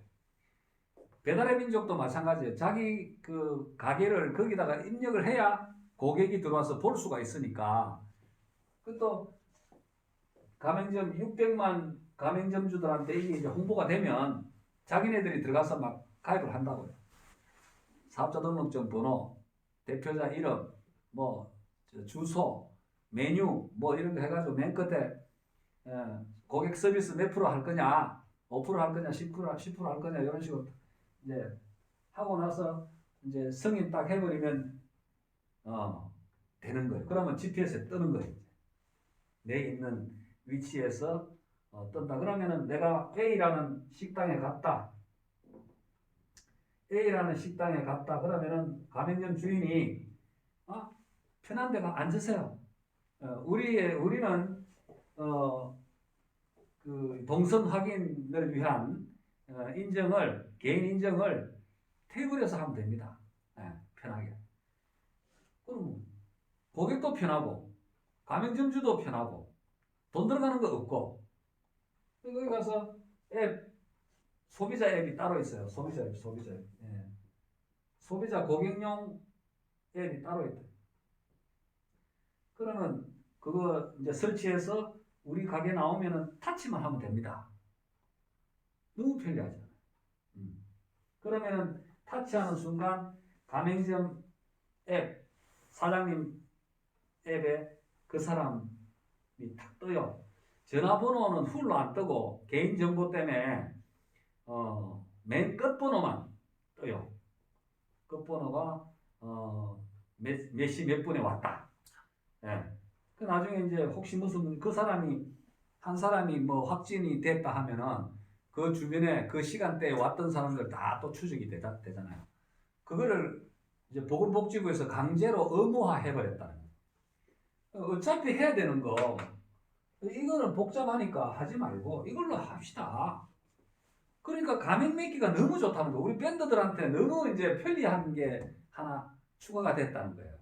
배달의 민족도 마찬가지예요. 자기 그 가게를 거기다가 입력을 해야 고객이 들어와서 볼 수가 있으니까. 또 가맹점 600만 가맹점주들한테 이게 이제 홍보가 되면 자기네들이 들어가서 막 가입을 한다고요. 사업자 등록증 번호, 대표자 이름, 뭐 주소, 메뉴 뭐 이런 거 해가지고 맨 끝에 고객 서비스 몇 프로 할 거냐, 5% 할 거냐, 10% 할 거냐 이런 식으로 이제 하고 나서 이제 승인 딱 해버리면 되는 거예요. 그러면 GPS에 뜨는 거예요. 내 있는 위치에서 뜬다. 그러면은 내가 A라는 식당에 갔다. 그러면은 가맹점 주인이 편한 데가 앉으세요. 우리는 그 동선 확인을 위한 개인 인정을 테이블에서 하면 됩니다. 편하게. 그럼 고객도 편하고 가맹점주도 편하고 돈 들어가는 거 없고 거기 가서 소비자 앱이 따로 있어요. 소비자 앱. 소비자 고객용 앱이 따로 있다. 그러면 그거 이제 설치해서 우리 가게 나오면은 타치만 하면 됩니다. 너무 편리하잖아요. 그러면은 타치하는 순간 가맹점 앱 사장님 앱에 그 사람이 탁 떠요. 전화번호는 훌로 안 뜨고 개인정보 때문에 맨 끝번호만 떠요. 끝번호가 몇 시 몇 분에 왔다. 그 나중에 이제 혹시 무슨 그 사람이 한 사람이 뭐 확진이 됐다 하면은 그 주변에 그 시간대에 왔던 사람들 다 또 추적이 되잖아요. 그거를 이제 보건복지부에서 강제로 의무화 해버렸다는 거예요. 어차피 해야 되는 거 이거는 복잡하니까 하지 말고 이걸로 합시다. 그러니까 감행 맺기가 너무 좋다는 거. 우리 밴드들한테 너무 이제 편리한 게 하나 추가가 됐다는 거예요.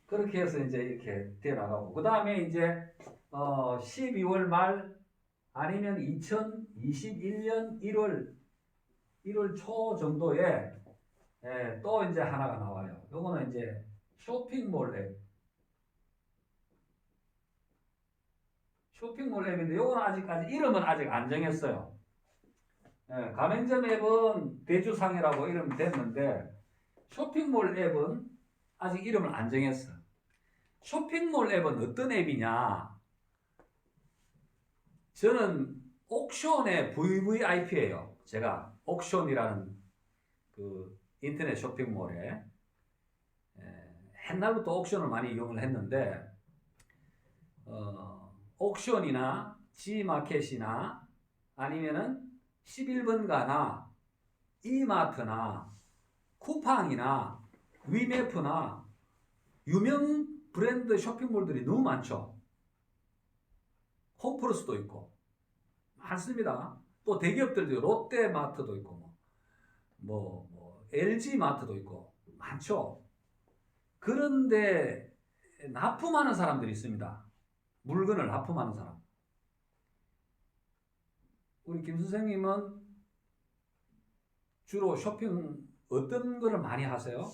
그렇게 해서 이제 이렇게 되어 나가고 그 다음에 이제 12월 말 아니면 2021년 1월 초 정도에 또 이제 하나가 나와요. 요거는 이제 쇼핑몰 앱. 쇼핑몰 앱인데 요거는 아직까지 이름은 아직 안 정했어요. 가맹점 앱은 대주상이라고 이름 됐는데 쇼핑몰 앱은 아직 이름을 안 정했어. 쇼핑몰 앱은 어떤 앱이냐? 저는 옥션의 VVIP예요. 제가 옥션이라는 그 인터넷 쇼핑몰에 옛날부터 옥션을 많이 이용을 했는데 옥션이나 G마켓이나 아니면은 11번가나 이마트나 쿠팡이나 위메프나 유명 브랜드 쇼핑몰들이 너무 많죠. 홈플러스도 있고 많습니다. 또 대기업들도 롯데마트도 있고 뭐 LG마트도 있고 많죠. 그런데 납품하는 사람들이 있습니다. 물건을 납품하는 사람. 우리 김 선생님은 주로 쇼핑 어떤 거를 많이 하세요?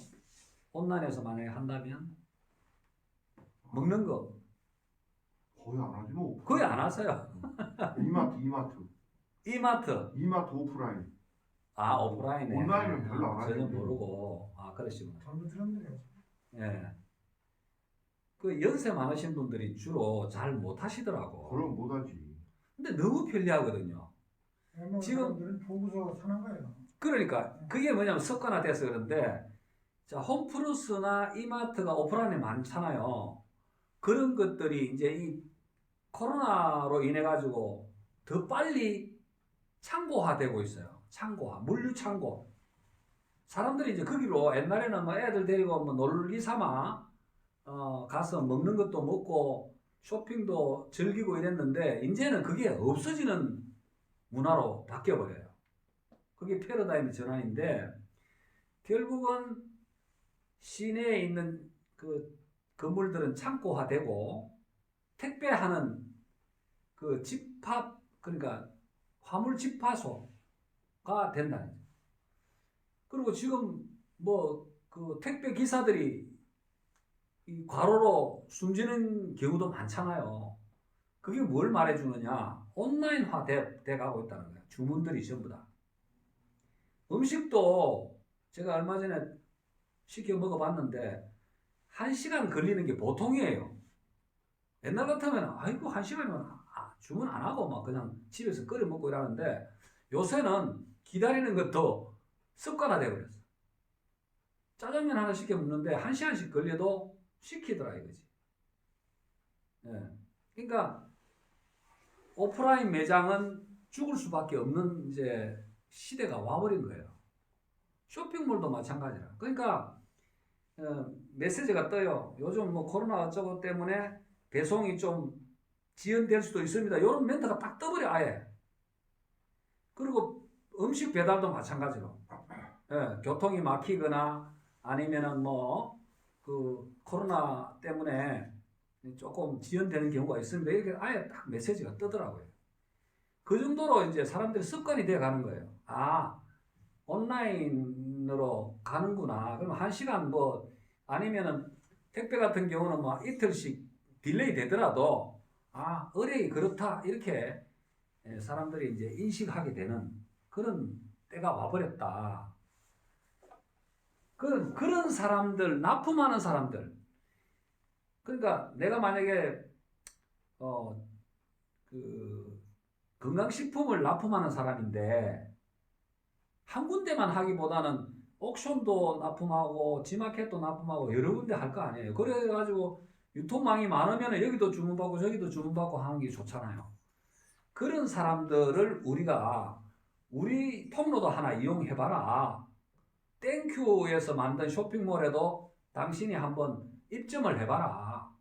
온라인에서 만약에 한다면? 먹는 거. 거의 안 하지 뭐. 거의 안 하세요. 이마트. 오프라인. 아, 오프라인에. 온라인은 별로 안 저는 하죠. 모르고. 아, 그러시구나. 잘못 들었네요. 예. 그 연세 많으신 분들이 주로 잘 못 하시더라고. 그럼 못하지. 근데 너무 편리하거든요. 지금 지금- 사람들은 보고서 사는 거예요. 그러니까 그게 뭐냐면 습관화돼서 그런데 자, 홈플러스나 이마트가 오프라인에 많잖아요. 그런 것들이 이제 이 코로나로 인해 가지고 더 빨리 창고화되고 있어요. 창고화, 물류 창고. 사람들이 이제 거기로 옛날에는 뭐 애들 데리고 뭐 놀기 삼아 가서 먹는 것도 먹고 쇼핑도 즐기고 이랬는데 이제는 그게 없어지는 문화로 바뀌어 버려요. 그게 패러다임 전환인데 결국은 시내에 있는 그 건물들은 창고화되고 택배하는 그 집합 그러니까 화물 집화소가 된다는 거죠. 그리고 지금 뭐 그 택배 기사들이 이 과로로 숨지는 경우도 많잖아요. 그게 뭘 말해주느냐? 온라인화 돼 가고 있다는 거예요. 주문들이 전부 다. 음식도 제가 얼마 전에 시켜 먹어봤는데 1시간 걸리는 게 보통이에요. 옛날 같으면 아이고 1시간이면 주문 안 하고 막 그냥 집에서 끓여 먹고 이러는데 요새는 기다리는 것도 습관화돼 버렸어. 짜장면 하나 시켜 먹는데 1시간씩 걸려도 시키더라 이거지. 예. 그러니까 오프라인 매장은 죽을 수밖에 없는 이제 시대가 와버린 거예요. 쇼핑몰도 마찬가지라. 그러니까 메시지가 떠요. 요즘 뭐 코로나 어쩌고 때문에 배송이 좀 지연될 수도 있습니다. 이런 멘트가 딱 떠버려 아예. 그리고 음식 배달도 마찬가지로. 예, 교통이 막히거나 아니면은 뭐 그 코로나 때문에 조금 지연되는 경우가 있습니다. 이렇게 아예 딱 메시지가 뜨더라고요. 그 정도로 이제 사람들이 습관이 돼 가는 거예요. 아, 온라인으로 가는구나. 그럼 1시간 뭐 아니면은 택배 같은 경우는 뭐 이틀씩 딜레이 되더라도 아, 의뢰이 그렇다. 이렇게 사람들이 이제 인식하게 되는 그런 때가 와버렸다. 그런 사람들, 납품하는 사람들. 그러니까 내가 만약에 그 건강식품을 납품하는 사람인데 한 군데만 하기보다는 옥션도 납품하고 지마켓도 납품하고 여러 군데 할 거 아니에요. 그래가지고 유통망이 많으면 여기도 주문받고 저기도 주문받고 하는 게 좋잖아요. 그런 사람들을 우리가 우리 통로도 하나 이용해봐라. 땡큐에서 만든 쇼핑몰에도 당신이 한번 입점을 해봐라.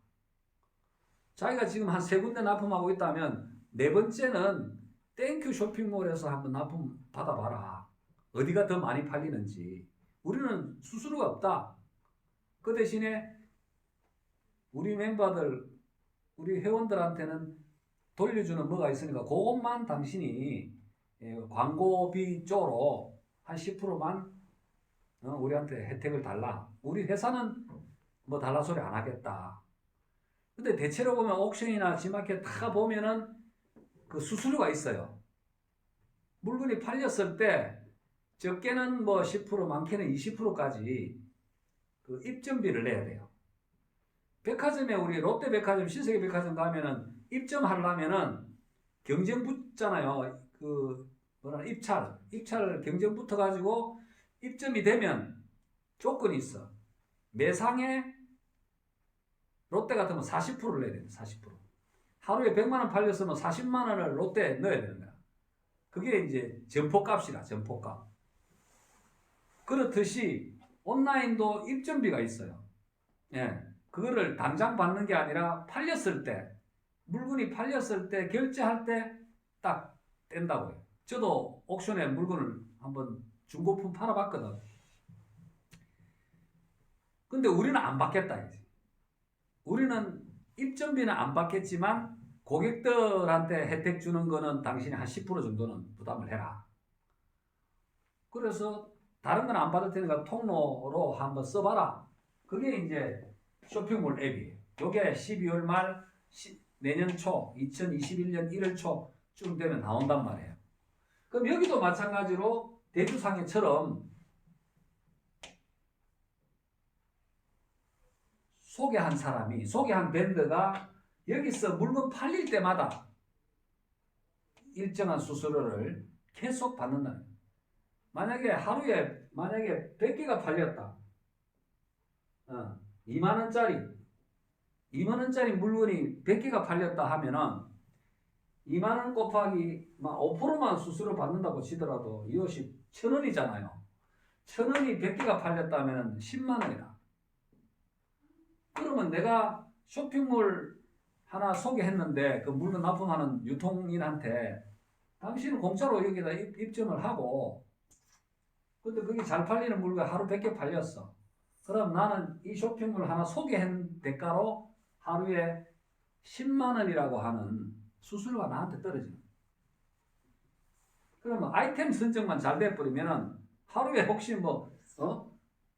자기가 지금 한 3군데 납품하고 있다면 4번째는 땡큐 쇼핑몰에서 한번 납품 받아봐라. 어디가 더 많이 팔리는지. 우리는 수수료가 없다. 그 대신에 우리 멤버들, 우리 회원들한테는 돌려주는 뭐가 있으니까 그것만 당신이 광고비 쪽으로 한 10%만 우리한테 혜택을 달라. 우리 회사는 뭐 달라 소리 안 하겠다. 근데 대체로 보면 옥션이나 지마켓 다 보면은 그 수수료가 있어요. 물건이 팔렸을 때 적게는 뭐 10%, 많게는 20%까지 그 입점비를 내야 돼요. 백화점에 우리 롯데백화점, 신세계백화점 가면은 입점하려면은 경쟁 붙잖아요. 그 뭐라 입찰 경쟁 붙어가지고 입점이 되면 조건이 있어. 매상에 롯데 같으면 40%를 내야 돼요. 40%. 하루에 100만 원 팔렸으면 40만 원을 롯데에 넣어야 되는 거야. 그게 이제 점포값이다. 점포값. 그렇듯이 온라인도 입점비가 있어요. 예. 그거를 당장 받는 게 아니라 팔렸을 때, 물건이 팔렸을 때, 결제할 때 딱 뗀다고요. 저도 옥션에 물건을 한번 중고품 팔아봤거든. 근데 우리는 안 받겠다. 이제. 우리는 입점비는 안 받겠지만 고객들한테 혜택 주는 거는 당신이 한 10% 정도는 부담을 해라. 그래서 다른 건 안 받을 테니까 통로로 한번 써봐라. 그게 이제 쇼핑몰 앱이에요. 요게 12월 말 내년 초 2021년 1월 초쯤 되면 나온단 말이에요. 그럼 여기도 마찬가지로 대주상해처럼 소개한 사람이, 소개한 밴드가 여기서 물건 팔릴 때마다 일정한 수수료를 계속 받는다는 거예요. 만약에 하루에 100개가 팔렸다. 2만원짜리 물건이 100개가 팔렸다 하면은 2만원 곱하기 5%만 수수료 받는다고 치더라도 이것이 1,000원이잖아요. 1,000원이 100개가 팔렸다면 10만원이다. 그러면 내가 쇼핑몰 하나 소개했는데 그 물건 납품하는 유통인한테 당신은 공짜로 여기다 입점을 하고 근데 그게 잘 팔리는 물건 하루 100개 팔렸어. 그럼 나는 이 쇼핑몰 하나 소개한 대가로 하루에 10만 원이라고 하는 수수료가 나한테 떨어지는. 그러면 아이템 선정만 잘 돼버리면은 하루에 혹시 뭐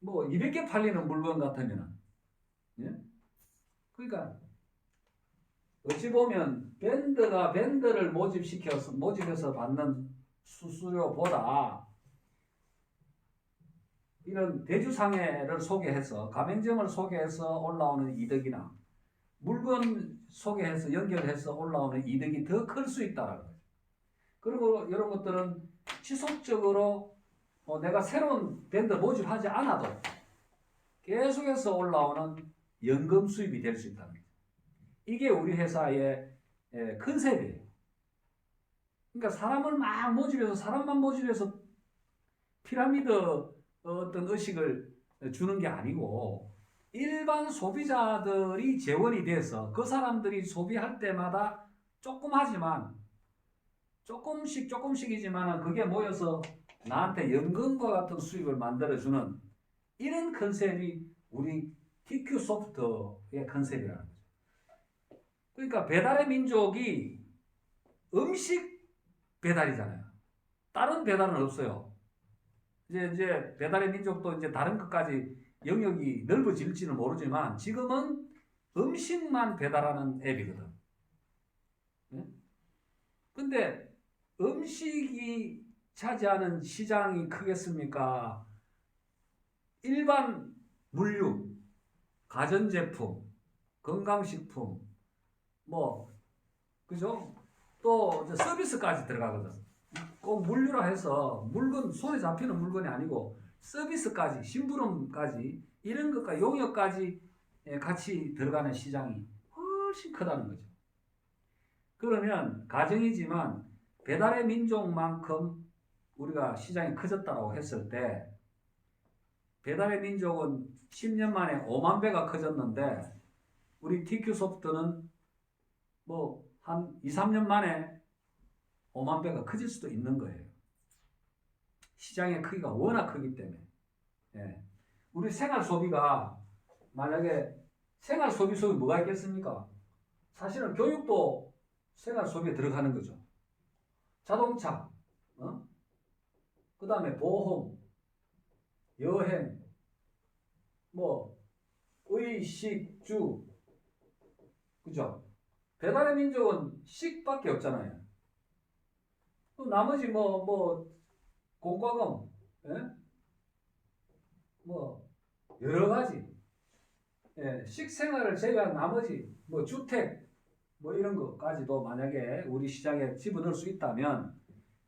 200개 팔리는 물건 같으면은, 예? 그러니까 어찌 보면 밴드를 모집해서 받는 수수료보다 이런 대주상해를 소개해서 가맹점을 소개해서 올라오는 이득이나 물건 소개해서 연결해서 올라오는 이득이 더 클 수 있다는 거죠. 그리고 이런 것들은 지속적으로 내가 새로운 밴드 모집하지 않아도 계속해서 올라오는 연금 수입이 될 수 있다는 거죠. 이게 우리 회사의 컨셉이에요. 그러니까 사람만 모집해서 피라미드 어떤 의식을 주는 게 아니고 일반 소비자들이 재원이 돼서 그 사람들이 소비할 때마다 조금씩이지만 그게 모여서 나한테 연금과 같은 수익을 만들어주는 이런 컨셉이 우리 TQ 소프트의 컨셉이라는 거죠. 그러니까 배달의 민족이 음식 배달이잖아요. 다른 배달은 없어요. 이제 배달의 민족도 이제 다른 것까지 영역이 넓어질지는 모르지만 지금은 음식만 배달하는 앱이거든. 네? 근데 음식이 차지하는 시장이 크겠습니까? 일반 물류, 가전제품, 건강식품, 그죠? 또 서비스까지 들어가거든. 꼭 물류라 해서 손에 잡히는 물건이 아니고 서비스까지, 심부름까지 이런 것까지 용역까지 같이 들어가는 시장이 훨씬 크다는 거죠. 그러면 가정이지만 배달의 민족만큼 우리가 시장이 커졌다고 했을 때 배달의 민족은 10년 만에 5만 배가 커졌는데 우리 TQ소프트는 뭐 한 2, 3년 만에 5만 배가 커질 수도 있는 거예요. 시장의 크기가 워낙 크기 때문에. 예. 우리 생활 소비가 만약에 생활 소비 속에 뭐가 있겠습니까? 사실은 교육도 생활 소비에 들어가는 거죠. 자동차, 그 다음에 보험, 여행, 뭐 의식주, 그죠? 배달의 민족은 식밖에 없잖아요. 또 나머지 뭐 공과금, 예? 뭐 여러 가지, 예, 식생활을 제외한 나머지 뭐 주택 뭐 이런 것까지도 만약에 우리 시장에 집어넣을 수 있다면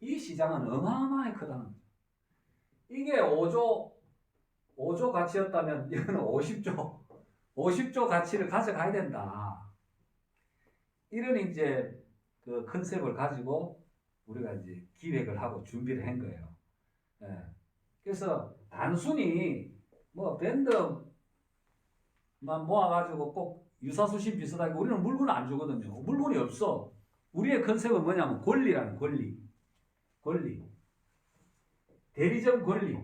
이 시장은 어마어마하게 크다는 거죠. 이게 5조 가치였다면 이거는 50조 가치를 가져가야 된다. 이런 이제 그 컨셉을 가지고 우리가 이제 기획을 하고 준비를 한 거예요. 예. 그래서 단순히 뭐 밴드만 모아가지고 꼭 유사수신 비슷하게 우리는 물건 안 주거든요. 물건이 없어. 우리의 컨셉은 뭐냐면 권리라는 권리. 대리점 권리.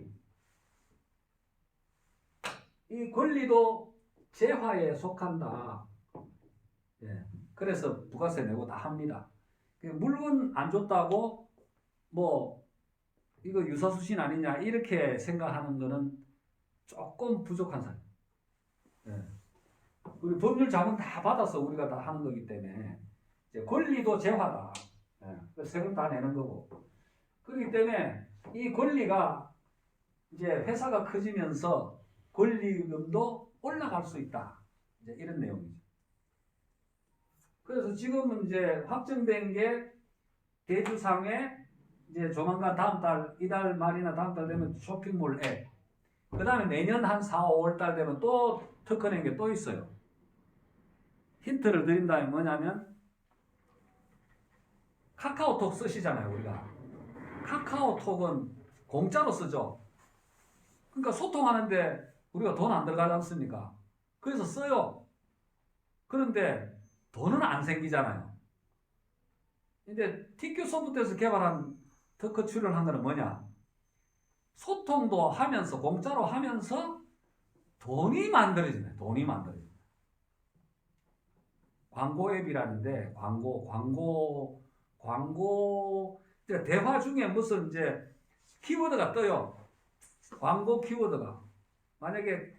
이 권리도 재화에 속한다. 예. 그래서 부가세 내고 다 합니다. 물건 안 줬다고 뭐 이거 유사수신 아니냐 이렇게 생각하는 거는 조금 부족한 사람. 예. 우리 법률 자문 다 받아서 우리가 다 하는 거기 때문에 이제 권리도 재화다. 예. 세금 다 내는 거고. 그렇기 때문에 이 권리가 이제 회사가 커지면서 권리금도 올라갈 수 있다. 이제 이런 내용이죠. 그래서 지금은 이제 확정된 게 대주상에 이제 조만간 다음 달, 이달 말이나 다음 달 되면 쇼핑몰 앱. 그 다음에 내년 한 4, 5월 달 되면 또 특허낸 게 또 있어요. 힌트를 드린다면 뭐냐면 카카오톡 쓰시잖아요, 우리가. 카카오톡은 공짜로 쓰죠. 그러니까 소통하는데 우리가 돈 안 들어가지 않습니까? 그래서 써요. 그런데 돈은 안 생기잖아요. 근데 TQ소프트에서 개발한 특허 출연한 거는 뭐냐? 소통도 하면서 공짜로 하면서 돈이 만들어지네. 돈이 만들어지네. 광고 앱이라는데 광고 대화 중에 무슨 이제 키워드가 떠요. 광고 키워드가 만약에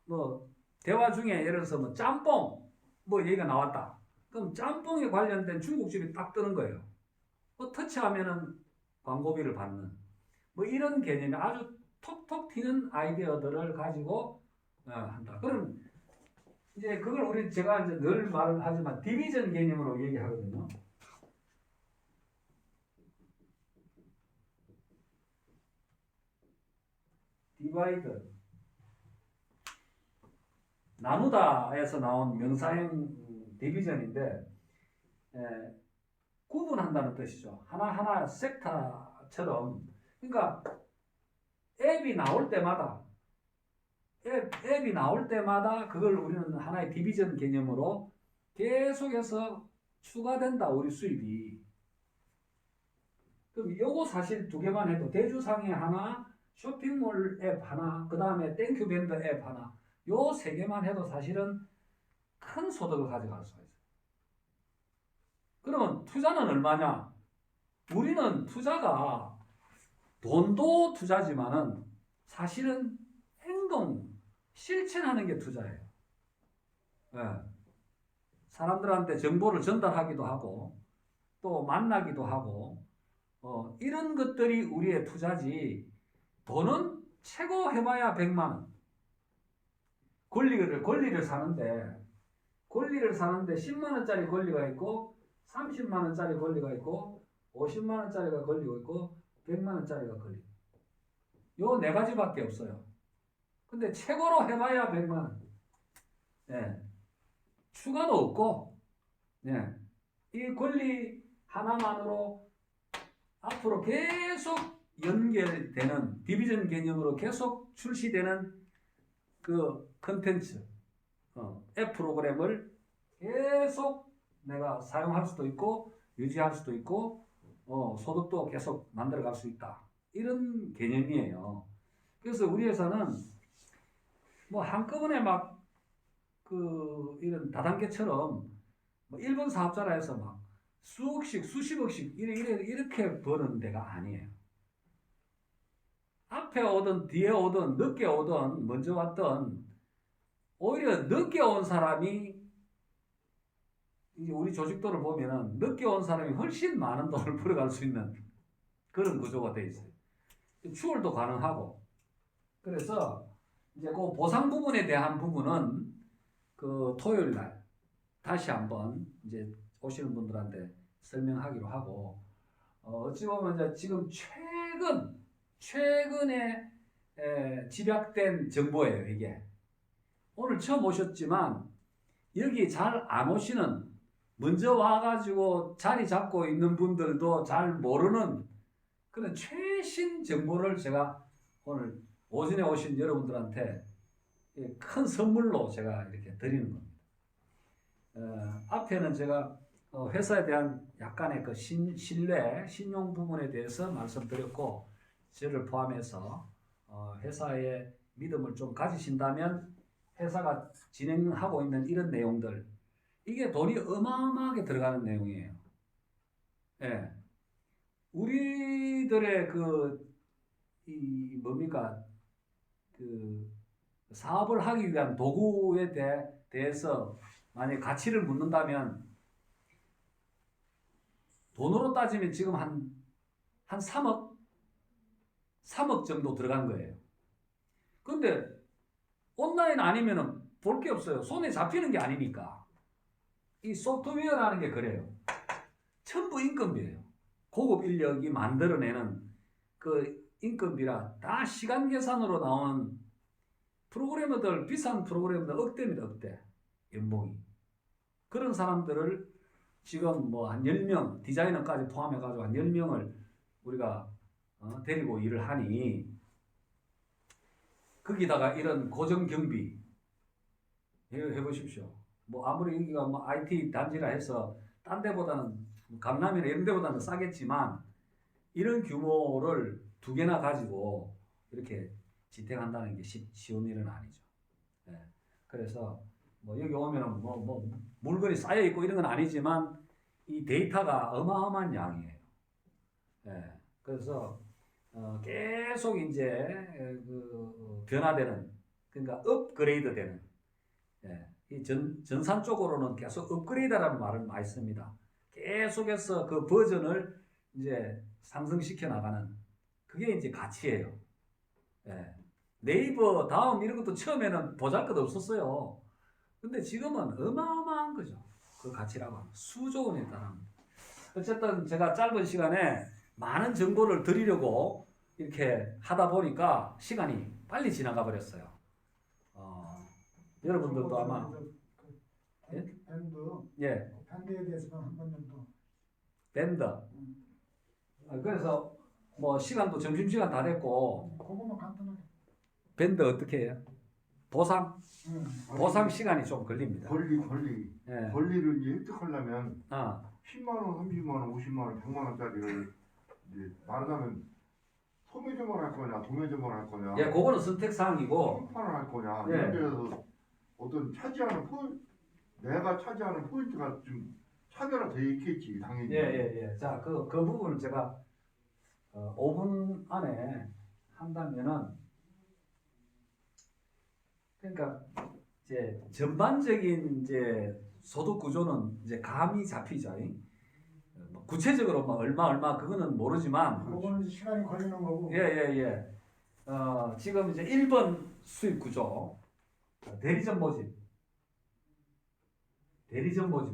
뭐 대화 중에 예를 들어서 뭐 짬뽕 뭐 얘기가 나왔다. 그럼 짬뽕에 관련된 중국집이 딱 뜨는 거예요. 터치하면은 광고비를 받는 뭐 이런 개념이 아주 톡톡 튀는 아이디어들을 가지고 한다. 그럼 이제 그걸 제가 이제 늘 말을 하지만 디비전 개념으로 얘기하거든요. 디바이드 나누다에서 나온 명사형 디비전인데 구분한다는 뜻이죠. 하나하나 섹터처럼. 그러니까 앱이 나올 때마다 그걸 우리는 하나의 디비전 개념으로 계속해서 추가된다. 우리 수입이. 그럼 요거 사실 두 개만 해도 대주상에 하나, 쇼핑몰 앱 하나, 그 다음에 땡큐밴드 앱 하나, 요 세 개만 해도 사실은 큰 소득을 가져갈 수가 있어요. 그러면 투자는 얼마냐? 우리는 투자가 돈도 투자지만은 사실은 행동, 실천하는 게 투자예요. 네. 사람들한테 정보를 전달하기도 하고 또 만나기도 하고 이런 것들이 우리의 투자지. 돈은 최고 해봐야 100만 원. 권리를 사는데 10만 원짜리 권리가 있고 30만 원짜리 권리가 있고 50만 원짜리가 권리가 있고 100만 원짜리가 권리. 요 네 가지밖에 없어요. 근데 최고로 해봐야 100만 원. 예, 추가도 없고, 예, 이 권리 하나만으로 앞으로 계속 연결되는 디비전 개념으로 계속 출시되는 그 컨텐츠, 앱 프로그램을 계속 내가 사용할 수도 있고 유지할 수도 있고 소득도 계속 만들어 갈 수 있다. 이런 개념이에요. 그래서 우리 회사는 뭐 한꺼번에 막 그 이런 다단계처럼 뭐 일본 사업자라 해서 막 수억씩 수십억씩 이렇게 버는 데가 아니에요. 앞에 오든 뒤에 오든 늦게 오든 먼저 왔든 오히려 늦게 온 사람이 이제 우리 조직도를 보면은 늦게 온 사람이 훨씬 많은 돈을 벌어갈 수 있는 그런 구조가 돼 있어요. 추월도 가능하고. 그래서 이제 그 보상 부분에 대한 부분은 그 토요일 날 다시 한번 이제 오시는 분들한테 설명하기로 하고 어찌 보면 이제 지금 최근에 집약된 정보예요, 이게. 오늘 처음 오셨지만 여기 잘 안 오시는 먼저 와가지고 자리 잡고 있는 분들도 잘 모르는 그런 최신 정보를 제가 오늘 오전에 오신 여러분들한테 큰 선물로 제가 이렇게 드리는 겁니다. 앞에는 제가 회사에 대한 약간의 그 신뢰, 신용 부분에 대해서 말씀드렸고 저를 포함해서 회사의 믿음을 좀 가지신다면 회사가 진행하고 있는 이런 내용들 이게 돈이 어마어마하게 들어가는 내용이에요. 예. 우리들의 뭡니까? 그 사업을 하기 위한 도구에 대해서 만약 가치를 묻는다면 돈으로 따지면 지금 한 3억 정도 들어간 거예요. 근데 온라인 아니면은 볼 게 없어요. 손에 잡히는 게 아니니까. 이 소프트웨어라는 게 그래요. 전부 인건비예요. 고급 인력이 만들어내는 그 인건비라 다 시간 계산으로 나온 프로그래머들, 비싼 프로그래머들 억대입니다, 억대. 연봉이. 그런 사람들을 지금 뭐 한 10명, 디자이너까지 포함해가지고 한 10명을 우리가 데리고 일을 하니 거기다가 이런 고정 경비 해보십시오. 뭐 아무리 여기가 뭐 IT 단지라 해서 딴 데보다는 강남이나 이런 데보다는 싸겠지만 이런 규모를 두 개나 가지고 이렇게 지탱한다는 게 쉬운 일은 아니죠. 예. 그래서 뭐 여기 오면은 뭐 물건이 쌓여 있고 이런 건 아니지만 이 데이터가 어마어마한 양이에요. 예. 그래서 계속 이제 변화되는 그러니까 업그레이드되는 예. 이 전산 쪽으로는 계속 업그레이드라는 말을 많이 씁니다. 계속해서 그 버전을 이제 상승시켜 나가는 그게 이제 가치예요. 예. 네이버, 다음 이런 것도 처음에는 보잘것 없었어요. 근데 지금은 어마어마한 거죠. 그 가치라고 하면 수조 원에 달합니다. 어쨌든 제가 짧은 시간에 많은 정보를 드리려고 이렇게 하다 보니까 시간이 빨리 지나가 버렸어요. 여러분들도 아마 예? 밴드에 대해서만 한 번 정도. 밴드. 그래서 뭐 시간도 점심시간 다 됐고 그거만 간단하게. 밴드 어떻게 해요? 보상 아니, 시간이 좀 걸립니다. 권리 예. 권리를 이제 획득하려면 아, 10만 원, 30만 원, 50만 원, 100만 원짜리를 이제 말하자면 소매점을 할 거냐, 도매점을 할 거냐, 예, 그거는 선택 사항이고 평판을 할 거냐 예. 이런 데서 어떤 내가 차지하는 포인트가 좀 차별화되어 있겠지 당연히. 예. 자, 그 부분을 제가 5분 안에 한다면은 그러니까 이제 전반적인 이제 소득 구조는 이제 감이 잡히죠. 뭐 구체적으로 막 얼마 그거는 모르지만 그거는 시간이 걸리는 거고. 예. 지금 이제 1번 수입 구조 대리점 모집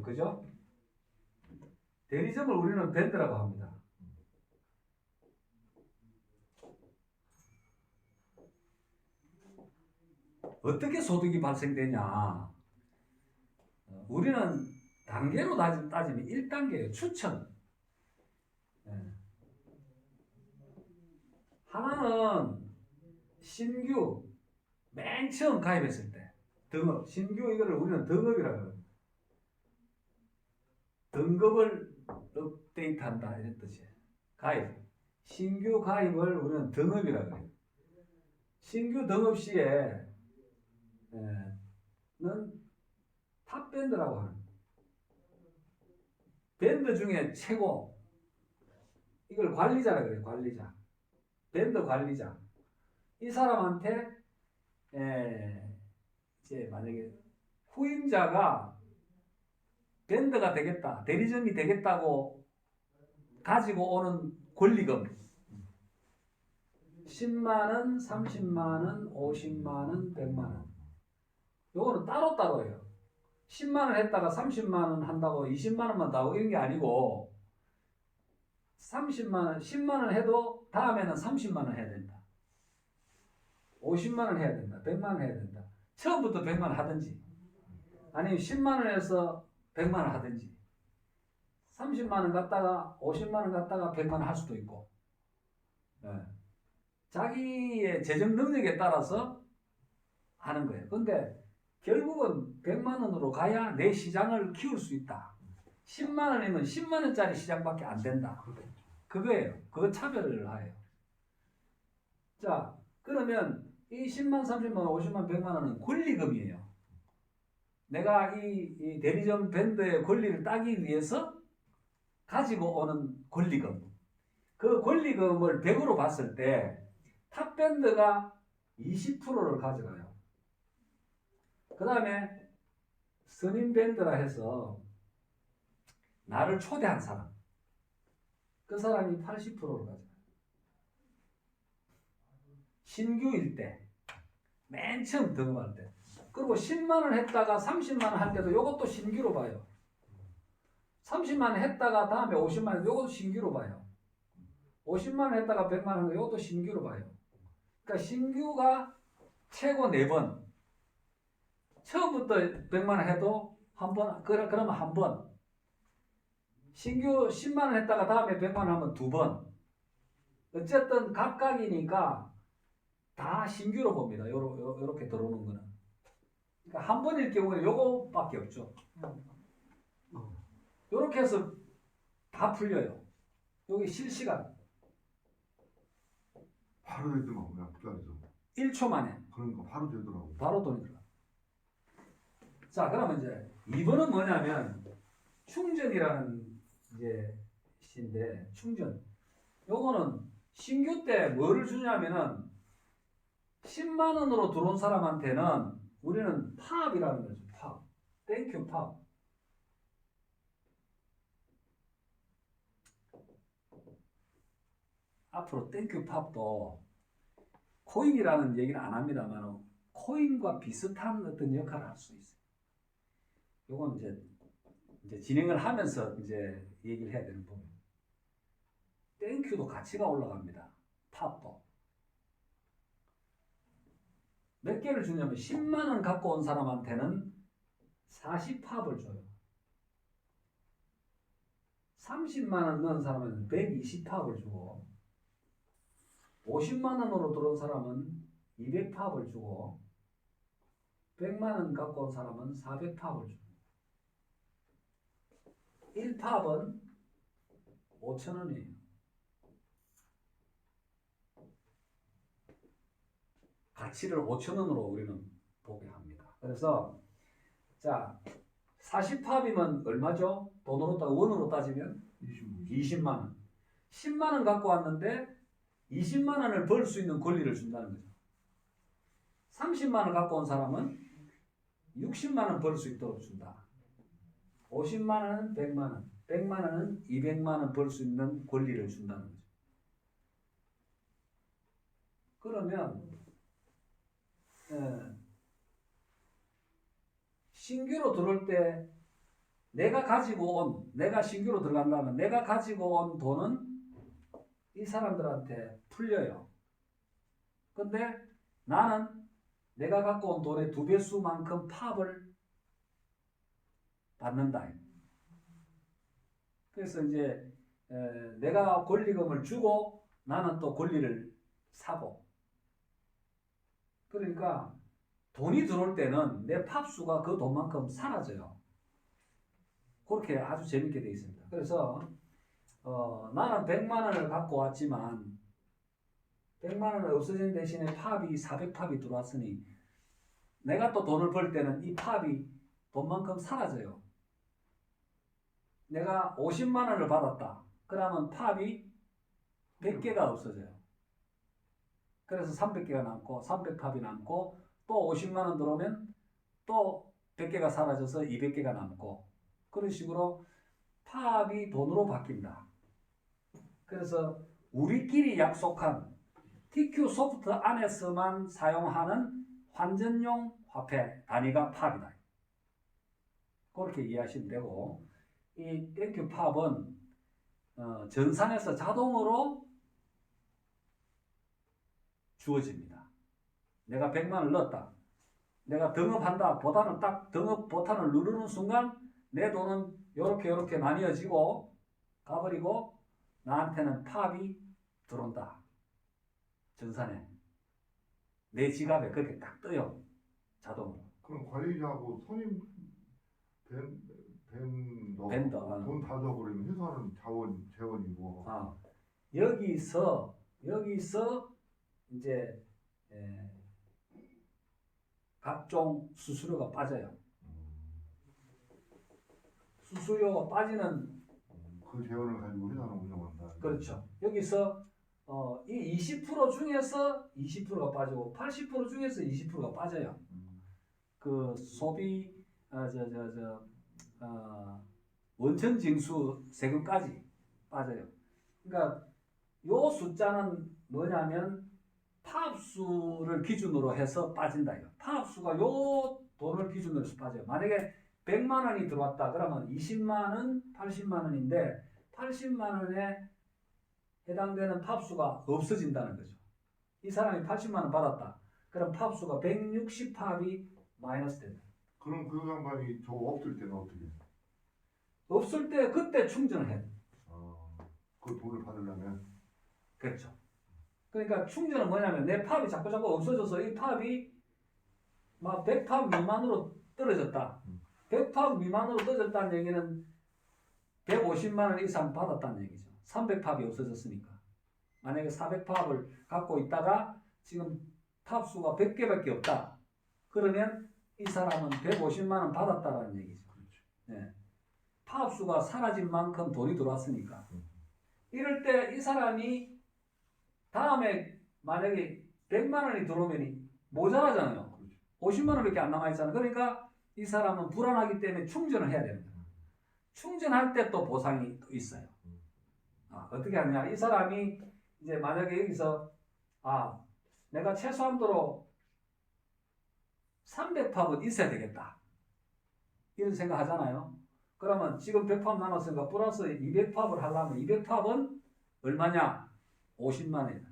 그죠? 대리점을 우리는 밴드라고 합니다. 어떻게 소득이 발생되냐? 우리는 단계로 따지면 1단계예요. 추천. 예. 하나는 신규 맨 처음 가입했을 때 등급, 신규 이거를 우리는 등급이라고 합니다. 등급을 업데이트한다 이런 뜻이에요. 가입. 신규 가입을 우리는 등급이라고 해요. 신규 등급 시에는 탑밴드라고 하는 밴드 중에 최고 이걸 관리자라고 그래요. 관리자. 밴드 관리자. 이 사람한테 이제 만약에 후임자가 밴드가 되겠다, 대리점이 되겠다고 가지고 오는 권리금 10만원, 30만원, 50만원, 100만원 요거는 따로따로예요. 10만원 했다가 30만원 한다고 20만원만 더 하고 이런 게 아니고 30만원, 10만원 해도 다음에는 30만원 해야 된다. 50만원 해야 된다. 100만원 해야 된다. 처음부터 100만원 하든지 아니면 10만원에서 100만원 하든지 30만원 갖다가 50만원 갖다가 100만원 할 수도 있고 자기의 재정 능력에 따라서 하는 거예요. 근데 결국은 100만원으로 가야 내 시장을 키울 수 있다. 10만원이면 10만원짜리 시장밖에 안 된다. 그거예요. 그거 차별을 해요. 자, 그러면 이 10만, 30만, 50만, 100만원은 권리금이에요. 내가 이 대리점 밴드의 권리를 따기 위해서 가지고 오는 권리금. 그 권리금을 100으로 봤을 때 탑밴드가 20%를 가져가요. 그 다음에 선임밴드라 해서 나를 초대한 사람. 그 사람이 80%를 가져가요. 신규일 때, 맨 처음 등록할 때. 그리고 10만원 했다가 30만원 할 때도 이것도 신규로 봐요. 30만원 했다가 다음에 50만원 이것도 신규로 봐요. 50만원 했다가 100만원 이것도 신규로 봐요. 그러니까 신규가 최고 4번. 처음부터 100만원 해도 한 번, 그러면 한 번. 신규 10만원 했다가 다음에 100만원 하면 2번. 어쨌든 각각이니까 다 신규로 봅니다. 요렇게 들어오는 거는. 그러니까 한 번일 경우에 요거밖에 없죠. 요렇게 해서 다 풀려요. 여기 실시간. 바로 되더만 그냥 부자리죠. 1초 만에. 그러니까 바로 되더라고. 바로 돈이 들어가. 자, 그러면 이제 2번은 뭐냐면 충전이라는 이제 시인데 충전. 요거는 신규 때 뭐를 주냐면은 10만 원으로 들어온 사람한테는 우리는 팝이라는 거죠. 팝. 땡큐 팝. 앞으로 땡큐 팝도 코인이라는 얘기는 안 합니다만 코인과 비슷한 어떤 역할을 할 수 있어요. 요건 이제 진행을 하면서 이제 얘기를 해야 되는 부분. 땡큐도 가치가 올라갑니다. 팝도. 몇 개를 주냐면 10만 원 갖고 온 사람한테는 40팝을 줘요. 30만 원 넣은 사람은 120팝을 주고 50만 원으로 들어온 사람은 200팝을 주고 100만 원 갖고 온 사람은 400팝을 주고 1팝은 5천 원이에요. 가치를 5천 원으로 우리는 보게 합니다. 그래서 자 40팝이면 얼마죠? 돈으로 원으로 따지면 20만 원. 10만 원 갖고 왔는데 20만 원을 벌 수 있는 권리를 준다는 거죠. 30만 원 갖고 온 사람은 60만 원 벌 수 있도록 준다. 50만 원은 100만 원, 100만 원은 200만 원 벌 수 있는 권리를 준다는 거죠. 그러면 신규로 들어올 때 내가 신규로 들어간다면 내가 가지고 온 돈은 이 사람들한테 풀려요. 근데 나는 내가 갖고 온 돈의 2배수만큼 팝을 받는다. 그래서 이제 내가 권리금을 주고 나는 또 권리를 사고. 그러니까 돈이 들어올 때는 내 팝수가 그 돈만큼 사라져요. 그렇게 아주 재밌게 되어 있습니다. 그래서 나는 100만 원을 갖고 왔지만 100만 원을 없어진 대신에 팝이 400팝이 들어왔으니 내가 또 돈을 벌 때는 이 팝이 돈만큼 사라져요. 내가 50만 원을 받았다. 그러면 팝이 100개가 없어져요. 그래서 300개가 남고 300팝이 남고 또 50만 원 들어오면 또 100개가 사라져서 200개가 남고 그런 식으로 팝이 돈으로 바뀐다. 그래서 우리끼리 약속한 TQ 소프트 안에서만 사용하는 환전용 화폐 단위가 팝이다. 그렇게 이해하시면 되고 이 땡큐 팝은 전산에서 자동으로 주어집니다. 내가 100만 원을 넣었다. 내가 등업한다 보다는 딱 등업 버튼을 누르는 순간 내 돈은 요렇게 나뉘어지고 가버리고 나한테는 팝이 들어온다. 전산에 내 지갑에 그렇게 딱 떠요. 자동으로. 그럼 관리자하고 선임 벤더 돈 다 줘버리면 회사는 재원이고. 여기서 이제 각종 수수료가 빠져요. 수수료가 빠지는 그 재원을 가지고 회사는 운영한다. 그렇죠. 여기서 이 20% 중에서 20%가 빠지고 80% 중에서 20%가 빠져요. 그 소비 원천 징수 세금까지 빠져요. 그러니까 요 숫자는 뭐냐면 파업수를 기준으로 해서 빠진다. 파업수가 요 돈을 기준으로 해서 빠져요. 만약에 100만 원이 들어왔다. 그러면 20만 원, 80만 원인데 80만 원에 해당되는 팝수가 없어진다는 거죠. 이 사람이 80만 원 받았다. 그럼 팝수가 160팝이 마이너스 된다. 그럼 그 양반이 저거 없을 때는 어떻게 해? 없을 때 그때 충전을 해. 그 돈을 받으려면? 그렇죠. 그러니까 충전은 뭐냐면 내 팝이 자꾸 없어져서 이 팝이 막 100팝 미만으로 떨어졌다. 100팝 미만으로 떨어졌다는 얘기는 150만 원 이상 받았다는 얘기죠. 300팝이 없어졌으니까. 만약에 400팝을 갖고 있다가 지금 팝 수가 100개밖에 없다. 그러면 이 사람은 150만 원 받았다라는 얘기죠. 그렇죠. 네. 팝 수가 사라진 만큼 돈이 들어왔으니까. 이럴 때 이 사람이 다음에 만약에 100만 원이 들어오면 모자라잖아요. 50만 원밖에 안 남아있잖아요. 그러니까 이 사람은 불안하기 때문에 충전을 해야 되는 거예요. 충전할 때 또 보상이 또 있어요. 어떻게 하느냐. 이 사람이 이제 만약에 여기서 내가 최소한도로 300팝은 있어야 되겠다. 이런 생각 하잖아요. 그러면 지금 100팝 남았으니까 플러스 200팝을 하려면 200팝은 얼마냐? 50만 원이다.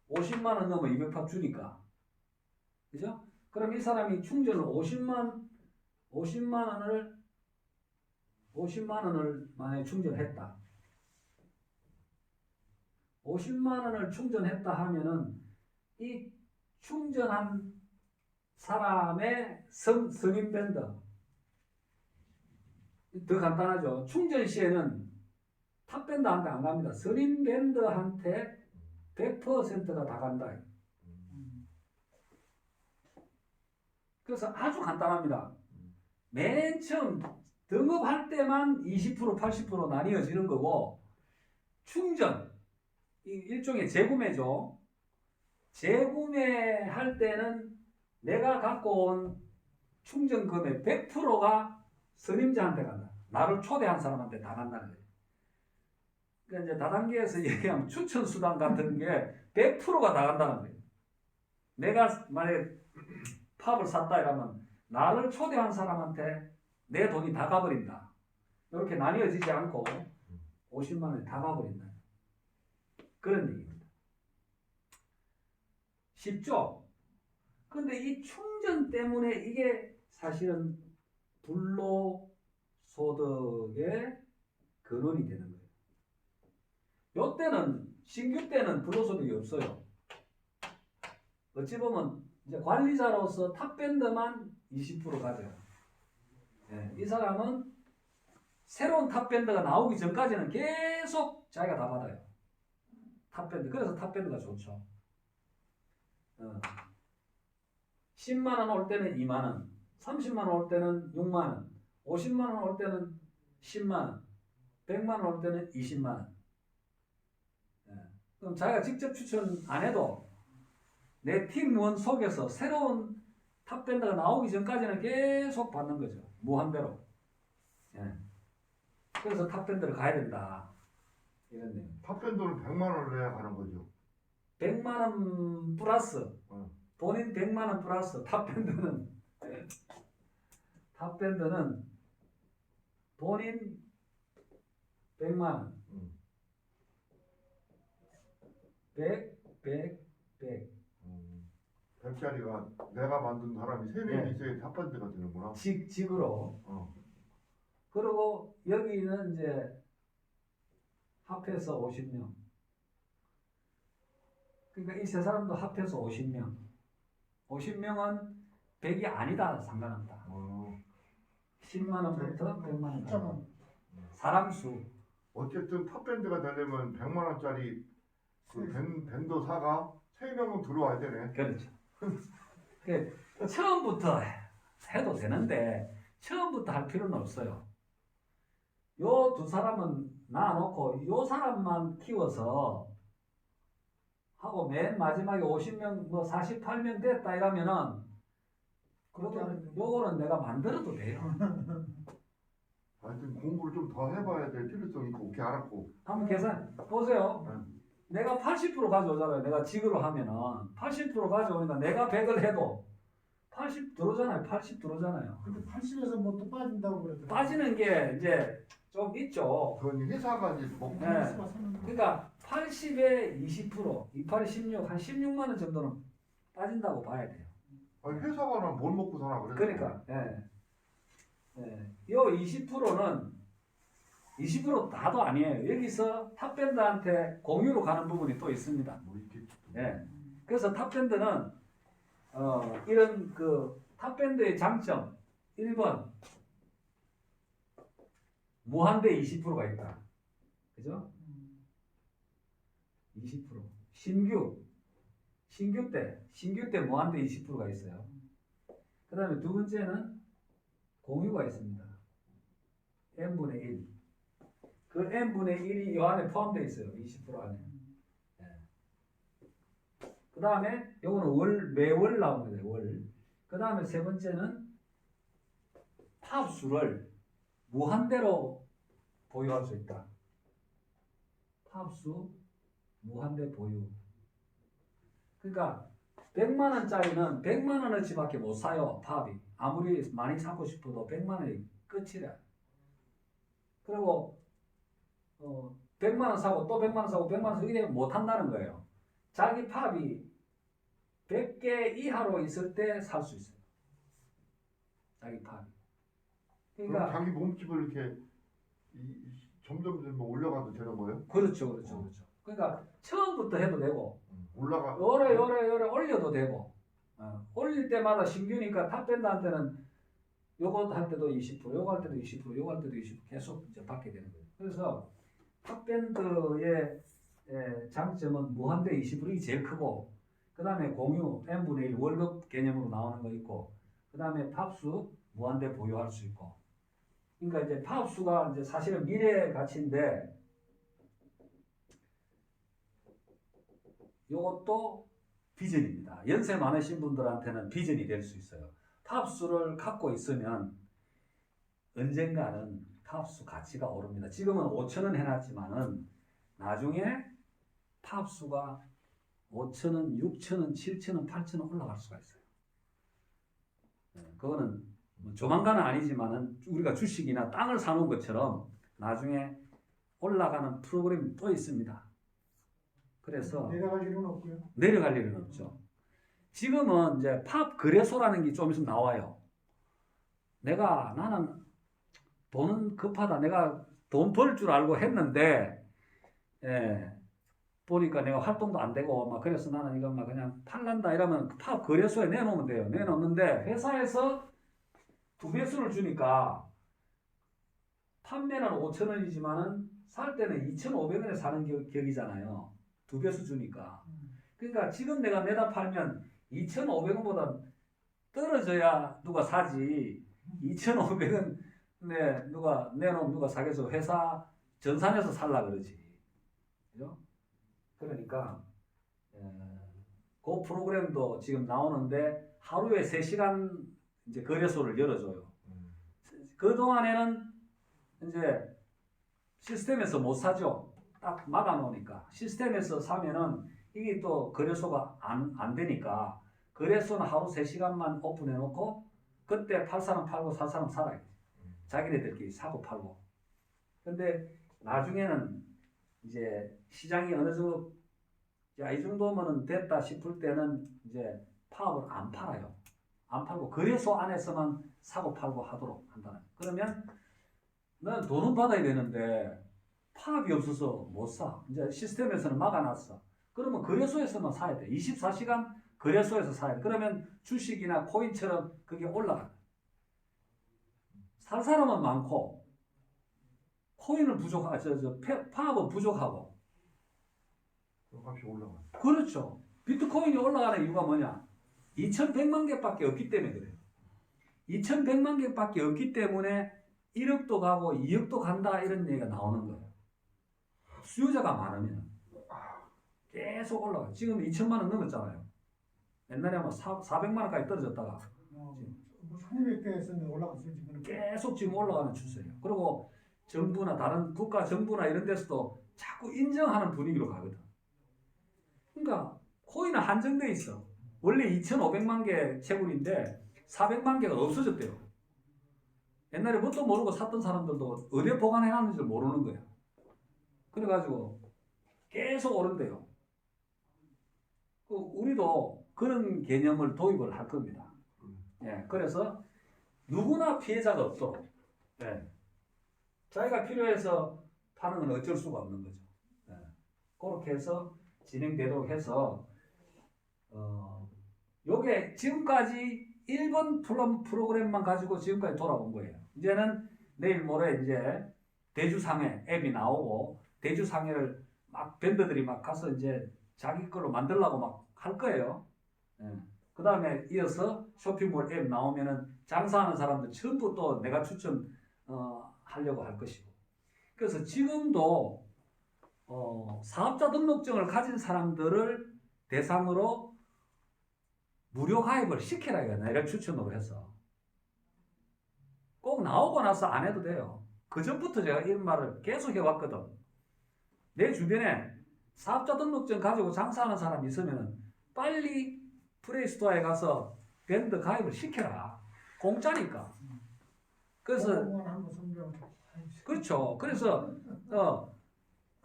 50만 원 넣으면 200팝 주니까. 그죠? 그럼 이 사람이 충전을 50만 원을 만약에 충전했다. 50만 원을 충전했다 하면은 이 충전한 사람의 선임 밴더. 더 간단하죠. 충전 시에는 탑밴더한테 안 갑니다. 선임 밴더한테 100%가 다 간다. 그래서 아주 간단합니다. 맨 처음 등업할 때만 20% 80% 나뉘어지는 거고 충전 일종의 재구매죠. 재구매할 때는 내가 갖고 온 충전 금액 100%가 선임자한테 간다. 나를 초대한 사람한테 다 간다는 거예요. 그러니까 이제 다단계에서 얘기하면 추천 수당 같은 게 100%가 다 간다는 거예요. 내가 만약에 팝을 샀다 이러면 나를 초대한 사람한테 내 돈이 다 가버린다. 이렇게 나뉘어지지 않고 50만 원이 다 가버린다. 그런 얘기입니다. 쉽죠? 근데 이 충전 때문에 이게 사실은 불로 소득의 근원이 되는 거예요. 요 때는 신규 때는 불로소득이 없어요. 어찌 보면 이제 관리자로서 탑밴드만 20% 가져요. 예, 이 사람은 새로운 탑밴드가 나오기 전까지는 계속 자기가 다 받아요. 탑밴드. 그래서 탑밴드가 좋죠. 10만 원 올 때는 2만 원, 30만 원 올 때는 6만 원, 50만 원 올 때는 10만 원, 100만 원 올 때는 20만 원. 예. 그럼 자기가 직접 추천 안 해도 내 팀원 속에서 새로운 탑밴드가 나오기 전까지는 계속 받는 거죠. 무한대로. 예. 그래서 탑밴드를 가야 된다. 이런 내용. 탑밴드는 100만 원을 내야 가는 거죠. 100만 원 플러스 어. 본인 100만 원 플러스 탑밴드는 본인 100만 원. 100. 100짜리가 내가 만든 사람이 3명이 네. 있어야 탑밴드가 되는구나. 직으로. 그리고 여기는 이제 합해서 50명. 그러니까 이 세 사람도 합해서 50명. 50명은 100이 아니다 상관없다. 10만 원부터 100만 원. 숫자만 사람 수. 어쨌든 탑밴드가 되려면 100만 원짜리 그 밴더 사가 3명은 들어와야 되네. 그렇죠. 그 처음부터 해도 되는데 처음부터 할 필요는 없어요. 요 두 사람은 놔놓고 요 사람만 키워서 하고 맨 마지막에 50명 뭐 48명 됐다 이러면은 요거는 내가 만들어도 돼요. 하여튼 공부를 좀 더 해봐야 될 필요성이 있고 오케이 알았고. 한번 계산 보세요. 내가 80% 가져오잖아요. 내가 직으로 하면은 80% 가져오니까 내가 100을 해도 80 들어오잖아요. 80 들어오잖아요. 근데 80에서 뭐 또 빠진다고 그러더라고요. 빠지는 게 이제 좀 있죠. 그건 회사가 이제 뭐 네. 사는 거. 그러니까 80에 20%, 28에 16, 한 16만 원 정도는 빠진다고 봐야 돼요. 아니 회사가 뭘 먹고 사나 그랬어. 그러니까, 요 20%는 20% 다도 아니에요. 여기서 탑밴드한테 공유로 가는 부분이 또 있습니다. 뭐 있겠지. 예. 그래서 탑밴드는 이런 그 탑밴드의 장점 1번 무한대 20%가 있다. 그죠? 20% 신규 때 무한대 20%가 있어요. 그 다음에 두 번째는 공유가 있습니다. n분의 1. 그 n분의 1이 이 안에 포함되어 있어요. 20% 안에. 그 다음에 요거는 매월 나오는 거예요. 월. 그 다음에 세 번째는 팝수를 무한대로 보유할 수 있다. 팝수 무한대 보유. 그러니까 100만 원짜리는 100만 원어치밖에 못 사요. 팝이. 아무리 많이 사고 싶어도 100만 원이 끝이래. 그리고 100만 원 사고 또 100만 원 사고 100만 원 사고 이렇게 못 한다는 거예요. 자기 팝이 100개 이하로 있을 때 살 수 있어요. 자기 팝이. 그러니까 자기 몸집을 이렇게 점점 올려가도 되는 거예요? 그렇죠. 그러니까 처음부터 해도 되고 올라가. 요래 올려도 되고 올릴 때마다 신규니까 탑밴드한테는 요거 할 때도 20%, 요거 할 때도 20%, 요거 할 때도 20% 계속 이제 받게 되는 거예요. 그래서 탑밴드의 장점은 무한대 20%이 제일 크고 그 다음에 공유 n분의 1 월급 개념으로 나오는 거 있고 그 다음에 팝수 무한대 보유할 수 있고 그러니까 이제 팝수가 이제 사실은 미래의 가치인데 요것도 비전입니다. 연세 많으신 분들한테는 비전이 될 수 있어요. 팝수를 갖고 있으면 언젠가는 팝수 가치가 오릅니다. 지금은 5,000원 해놨지만은 나중에 팝수가 5,000원, 6,000원, 7,000원, 8,000원 올라갈 수가 있어요. 그거는 뭐 조만간은 아니지만은 우리가 주식이나 땅을 사놓은 것처럼 나중에 올라가는 프로그램이 또 있습니다. 그래서 내려갈 일은 없고요. 내려갈 일은 없죠. 지금은 이제 팝 거래소라는 게 좀 있으면 나와요. 나는 돈은 급하다. 내가 돈 벌 줄 알고 했는데, 예, 보니까 내가 활동도 안 되고, 막 그래서 나는 이거 막 그냥 팔란다 이러면 파 거래소에 내놓으면 돼요. 내놓는데 회사에서 2배수를 주니까 판매는 5,000원이지만은 살 때는 2,500원에 사는 격이잖아요. 2배수 주니까. 그러니까 지금 내가 내다 팔면 2,500원보다 떨어져야 누가 사지. 2,500원 누가 내놓으면 누가 사겠어. 회사 전산에서 살라 그러지. 그죠? 그러니까 그 프로그램도 지금 나오는데 하루에 3시간 이제 거래소를 열어줘요. 그 동안에는 이제 시스템에서 못 사죠. 딱 막아놓으니까. 시스템에서 사면은 이게 또 거래소가 안 되니까 거래소는 하루 3시간만 오픈해놓고 그때 팔 사람 팔고 살 사람 살아요. 자기네들끼리 사고 팔고. 근데 나중에는 이제 시장이 어느 정도 야, 이 정도면은 됐다 싶을 때는 이제 파업을 안 팔아요. 안 팔고 거래소 안에서만 사고 팔고 하도록 한다는. 그러면 난 돈은 받아야 되는데 파업이 없어서 못 사. 이제 시스템에서는 막아놨어. 그러면 거래소에서만 사야 돼. 24시간 거래소에서 사야 돼. 그러면 주식이나 코인처럼 그게 올라가. 살 사람은 많고 코인은 파업은 부족하고. 값이 올라가. 그렇죠. 비트코인이 올라가는 이유가 뭐냐? 2,100만 개밖에 없기 때문에 그래요. 2,100만 개밖에 없기 때문에 1억도 가고 2억도 간다 이런 얘기가 나오는 거예요. 수요자가 많으면 계속 올라가. 지금 2천만 원 넘었잖아요. 옛날에 아마 400만 원까지 떨어졌다가 1200대에서는 올라갔어요 지금. 계속 지금 올라가는 추세예요. 그리고 정부나 다른 국가 정부나 이런 데서도 자꾸 인정하는 분위기로 가거든. 그러니까 코인은 한정돼 있어. 원래 2,500만 개 채굴인데 400만 개가 없어졌대요. 옛날에 뭣도 모르고 샀던 사람들도 어디에 보관해놨는지 모르는 거야. 그래가지고 계속 오른대요. 우리도 그런 개념을 도입을 할 겁니다. 예, 그래서 누구나 피해자가 없도록 예, 자기가 필요해서 파는 건 어쩔 수가 없는 거죠. 예, 그렇게 해서 진행되도록 해서 요게 지금까지 1번 프로그램만 가지고 지금까지 돌아온 거예요. 이제는 내일 모레 이제 대주상회 앱이 나오고 대주상회를 막 밴드들이 막 가서 이제 자기 걸로 만들려고 막 할 거예요. 예. 그 다음에 이어서 쇼핑몰 앱 나오면은 장사하는 사람들 전부 또 내가 추천 하려고 할 것이고. 그래서 지금도 사업자 등록증을 가진 사람들을 대상으로 무료 가입을 시켜라 이거 내가 추천으로 해서 꼭 나오고 나서 안 해도 돼요. 그 전부터 제가 이런 말을 계속 해왔거든. 내 주변에 사업자 등록증 가지고 장사하는 사람이 있으면 빨리 플레이스토어에 가서 밴드 가입을 시켜라. 공짜니까. 그래서 그렇죠. 그래서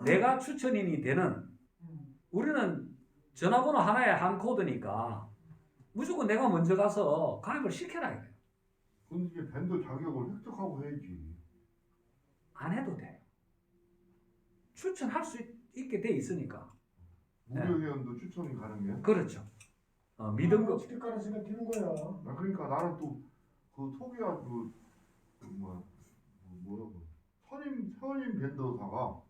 내가 추천인이 되는 우리는 전화번호 하나에 한 코드니까 무조건 내가 먼저 가서 가입을 시켜라 이거예요. 근데 이제 밴드 자격을 획득하고 해야지. 안 해도 돼. 추천할 수 있게 돼 있으니까. 무료 회원도 추천이 가능해요? 그렇죠. 믿음 거. 어떻게 가르치가 되는 거야. 그러니까 나는 또 그 토기야 뭐라고 선임 밴더사가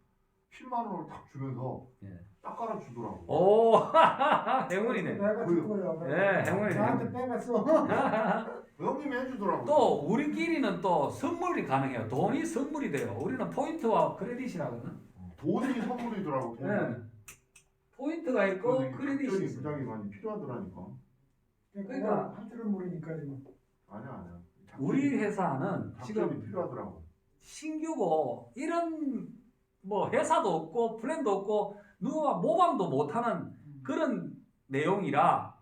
10만 원을 딱 주면서 예. 딱 깔아 주더라고. 오, 행운이네. 내가 줄 거야. 예, 행운이네. 나한테 빼갔어. 형님이 해주더라고. 또 우리끼리는 또 선물이 가능해요. 돈이 선물이 돼요. 우리는 포인트와 크레딧이라거든. 돈이 선물이더라고. 돈이. 예. 포인트가 있고 그래서 크레딧이 작전이 있어. 굉장히 많이 필요하더라니까. 그러니까 할 줄은 모르니까 지금. 아니야. 우리 회사는 작전이 지금 필요하더라고. 신규고 이런 뭐 회사도 없고 플랜도 없고 누가 모방도 못하는 그런 내용이라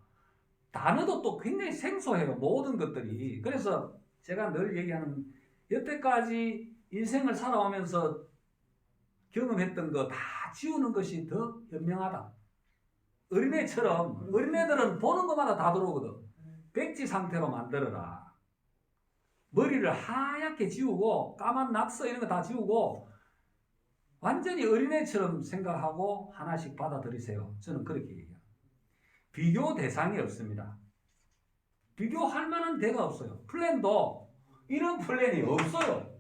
단어도 또 굉장히 생소해요. 모든 것들이. 그래서 제가 늘 얘기하는 여태까지 인생을 살아오면서 경험했던 거 다 지우는 것이 더 현명하다. 어린애처럼 어린애들은 보는 것마다 다 들어오거든. 백지 상태로 만들어라. 머리를 하얗게 지우고 까만 낙서 이런 거 다 지우고 완전히 어린애처럼 생각하고 하나씩 받아들이세요. 저는 그렇게 얘기해요. 비교 대상이 없습니다. 비교할 만한 데가 없어요. 플랜도 이런 플랜이 없어요.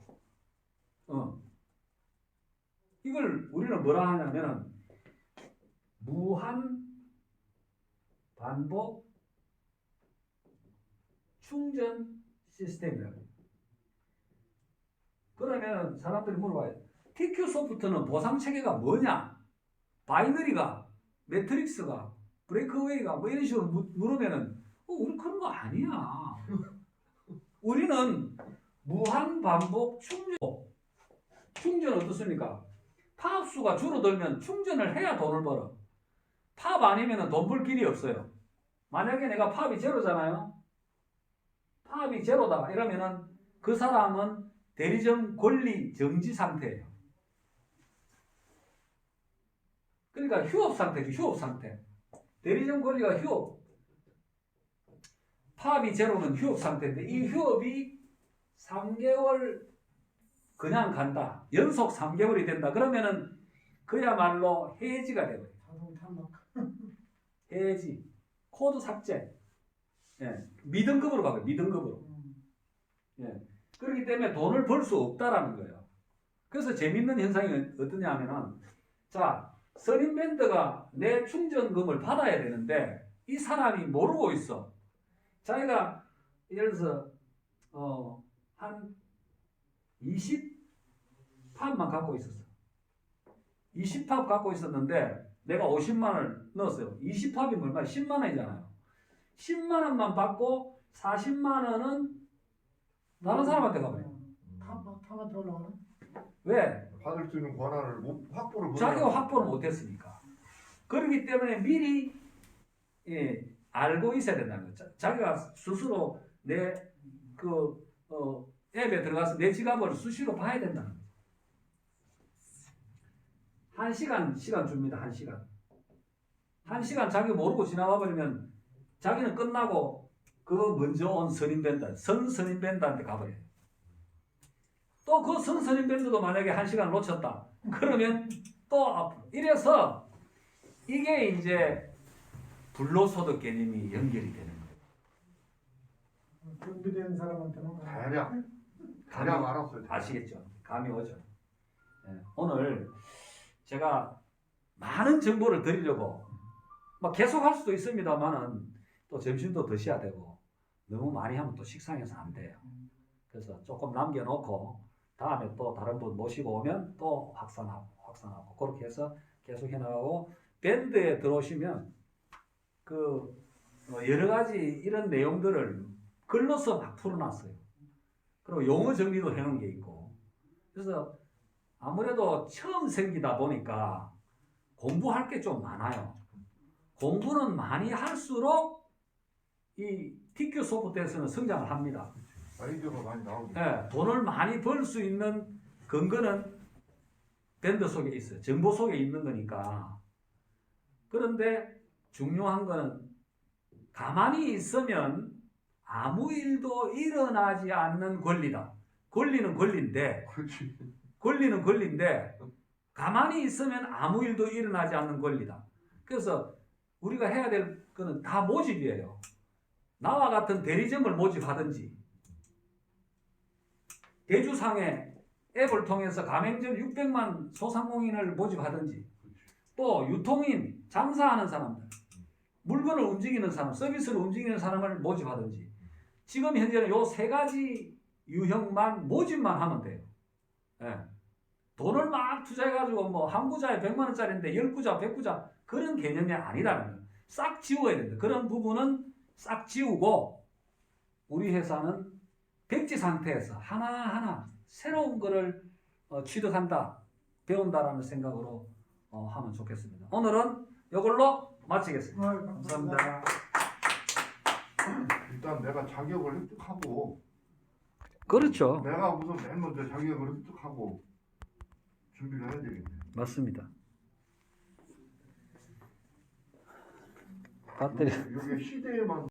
이걸 우리는 뭐라 하냐면은 무한 반복 충전 시스템이라고 해요. 그러면 사람들이 물어봐요. TQ 소프트는 보상 체계가 뭐냐? 바이너리가, 매트릭스가, 브레이크웨이가 뭐 이런 식으로 물으면은 우리 그런 거 아니야. 우리는 무한 반복 충전. 충전 어떻습니까? 파업 수가 줄어들면 충전을 해야 돈을 벌어. 파업 아니면 돈 벌 길이 없어요. 만약에 내가 파업이 제로잖아요. 파업이 제로다 이러면은 그 사람은 대리점 권리 정지 상태예요. 그러니까 휴업 상태죠. 휴업 상태. 대리점 권리가 휴업. 파업이 제로는 휴업 상태인데 이 휴업이 3개월 그냥 간다. 연속 3개월이 된다. 그러면은 그야말로 해지가 되고요. 자동 탄막. 해지. 코드 삭제. 예. 미등급으로 가고요. 미등급으로. 예. 그렇기 때문에 돈을 벌 수 없다라는 거예요. 그래서 재밌는 현상이 어떠냐 하면은 자, 서린밴드가 내 충전금을 받아야 되는데 이 사람이 모르고 있어. 자기가 예를 들어서 한 20팝만 갖고 있었어. 20팝 갖고 있었는데 내가 50만 원을 넣었어요. 20팝이면 얼마? 10만 원이잖아요. 10만 원만 받고 40만 원은 다른 사람한테 가버려요. 탑한테 올라가나? 왜? 받을 수 있는 권한을 확보를 못 자기가 해요. 확보를 못했으니까. 그렇기 때문에 미리 알고 있어야 된다는 거죠. 자기가 스스로 내 앱에 들어가서 내 지갑을 수시로 봐야 된다는 거죠. 1시간 시간 줍니다. 1시간. 1시간 자기 모르고 지나가 버리면 자기는 끝나고 그 먼저 온 선임밴드, 선임밴드한테 가버려요. 또 그 선임밴드도 만약에 1시간 놓쳤다. 그러면 또 앞으로. 이래서 이게 이제 불로소득 개념이 연결이 되는 거예요. 준비된 사람한테는 대략 알았어요. 아시겠죠? 감이 오죠. 네. 오늘 제가 많은 정보를 드리려고 계속 할 수도 있습니다만은 또 점심도 드셔야 되고 너무 많이 하면 또 식상해서 안 돼요. 그래서 조금 남겨놓고 다음에 또 다른 분 모시고 오면 또 확산하고 그렇게 해서 계속 해나가고 밴드에 들어오시면 여러 가지 이런 내용들을 글로써 막 풀어놨어요. 그리고 용어 정리도 해놓은 게 있고 그래서 아무래도 처음 생기다 보니까 공부할 게 좀 많아요. 공부는 많이 할수록 이 TQ 소프트에서는 성장을 합니다. 아이디어가 많이 나오죠. 네, 돈을 많이 벌 수 있는 근거는 밴드 속에 있어요. 정보 속에 있는 거니까. 그런데 중요한 거는 가만히 있으면 아무 일도 일어나지 않는 권리다. 권리는 권리인데 그렇지. 권리는 권리인데 가만히 있으면 아무 일도 일어나지 않는 권리다. 그래서 우리가 해야 될 거는 다 모집이에요. 나와 같은 대리점을 모집하든지 대주상에 앱을 통해서 가맹점 600만 소상공인을 모집하든지 또 유통인, 장사하는 사람들, 물건을 움직이는 사람, 서비스를 움직이는 사람을 모집하든지 지금 현재는 요 세 가지 유형만 모집만 하면 돼요. 예. 돈을 막 투자해가지고 한 구자에 100만 원짜리인데 10구자, 100구자 그런 개념이 아니라는 거예요. 싹 지워야 된다. 그런 부분은 싹 지우고 우리 회사는 백지 상태에서 하나하나 새로운 거를 취득한다, 배운다라는 생각으로 하면 좋겠습니다. 오늘은 이걸로 마치겠습니다. 감사합니다. 일단 내가 자격을 획득하고 그렇죠. 내가 우선 맨 먼저 자격을 획득하고 준비를 해야 되겠네. 맞습니다. 배터리 이게 시대에만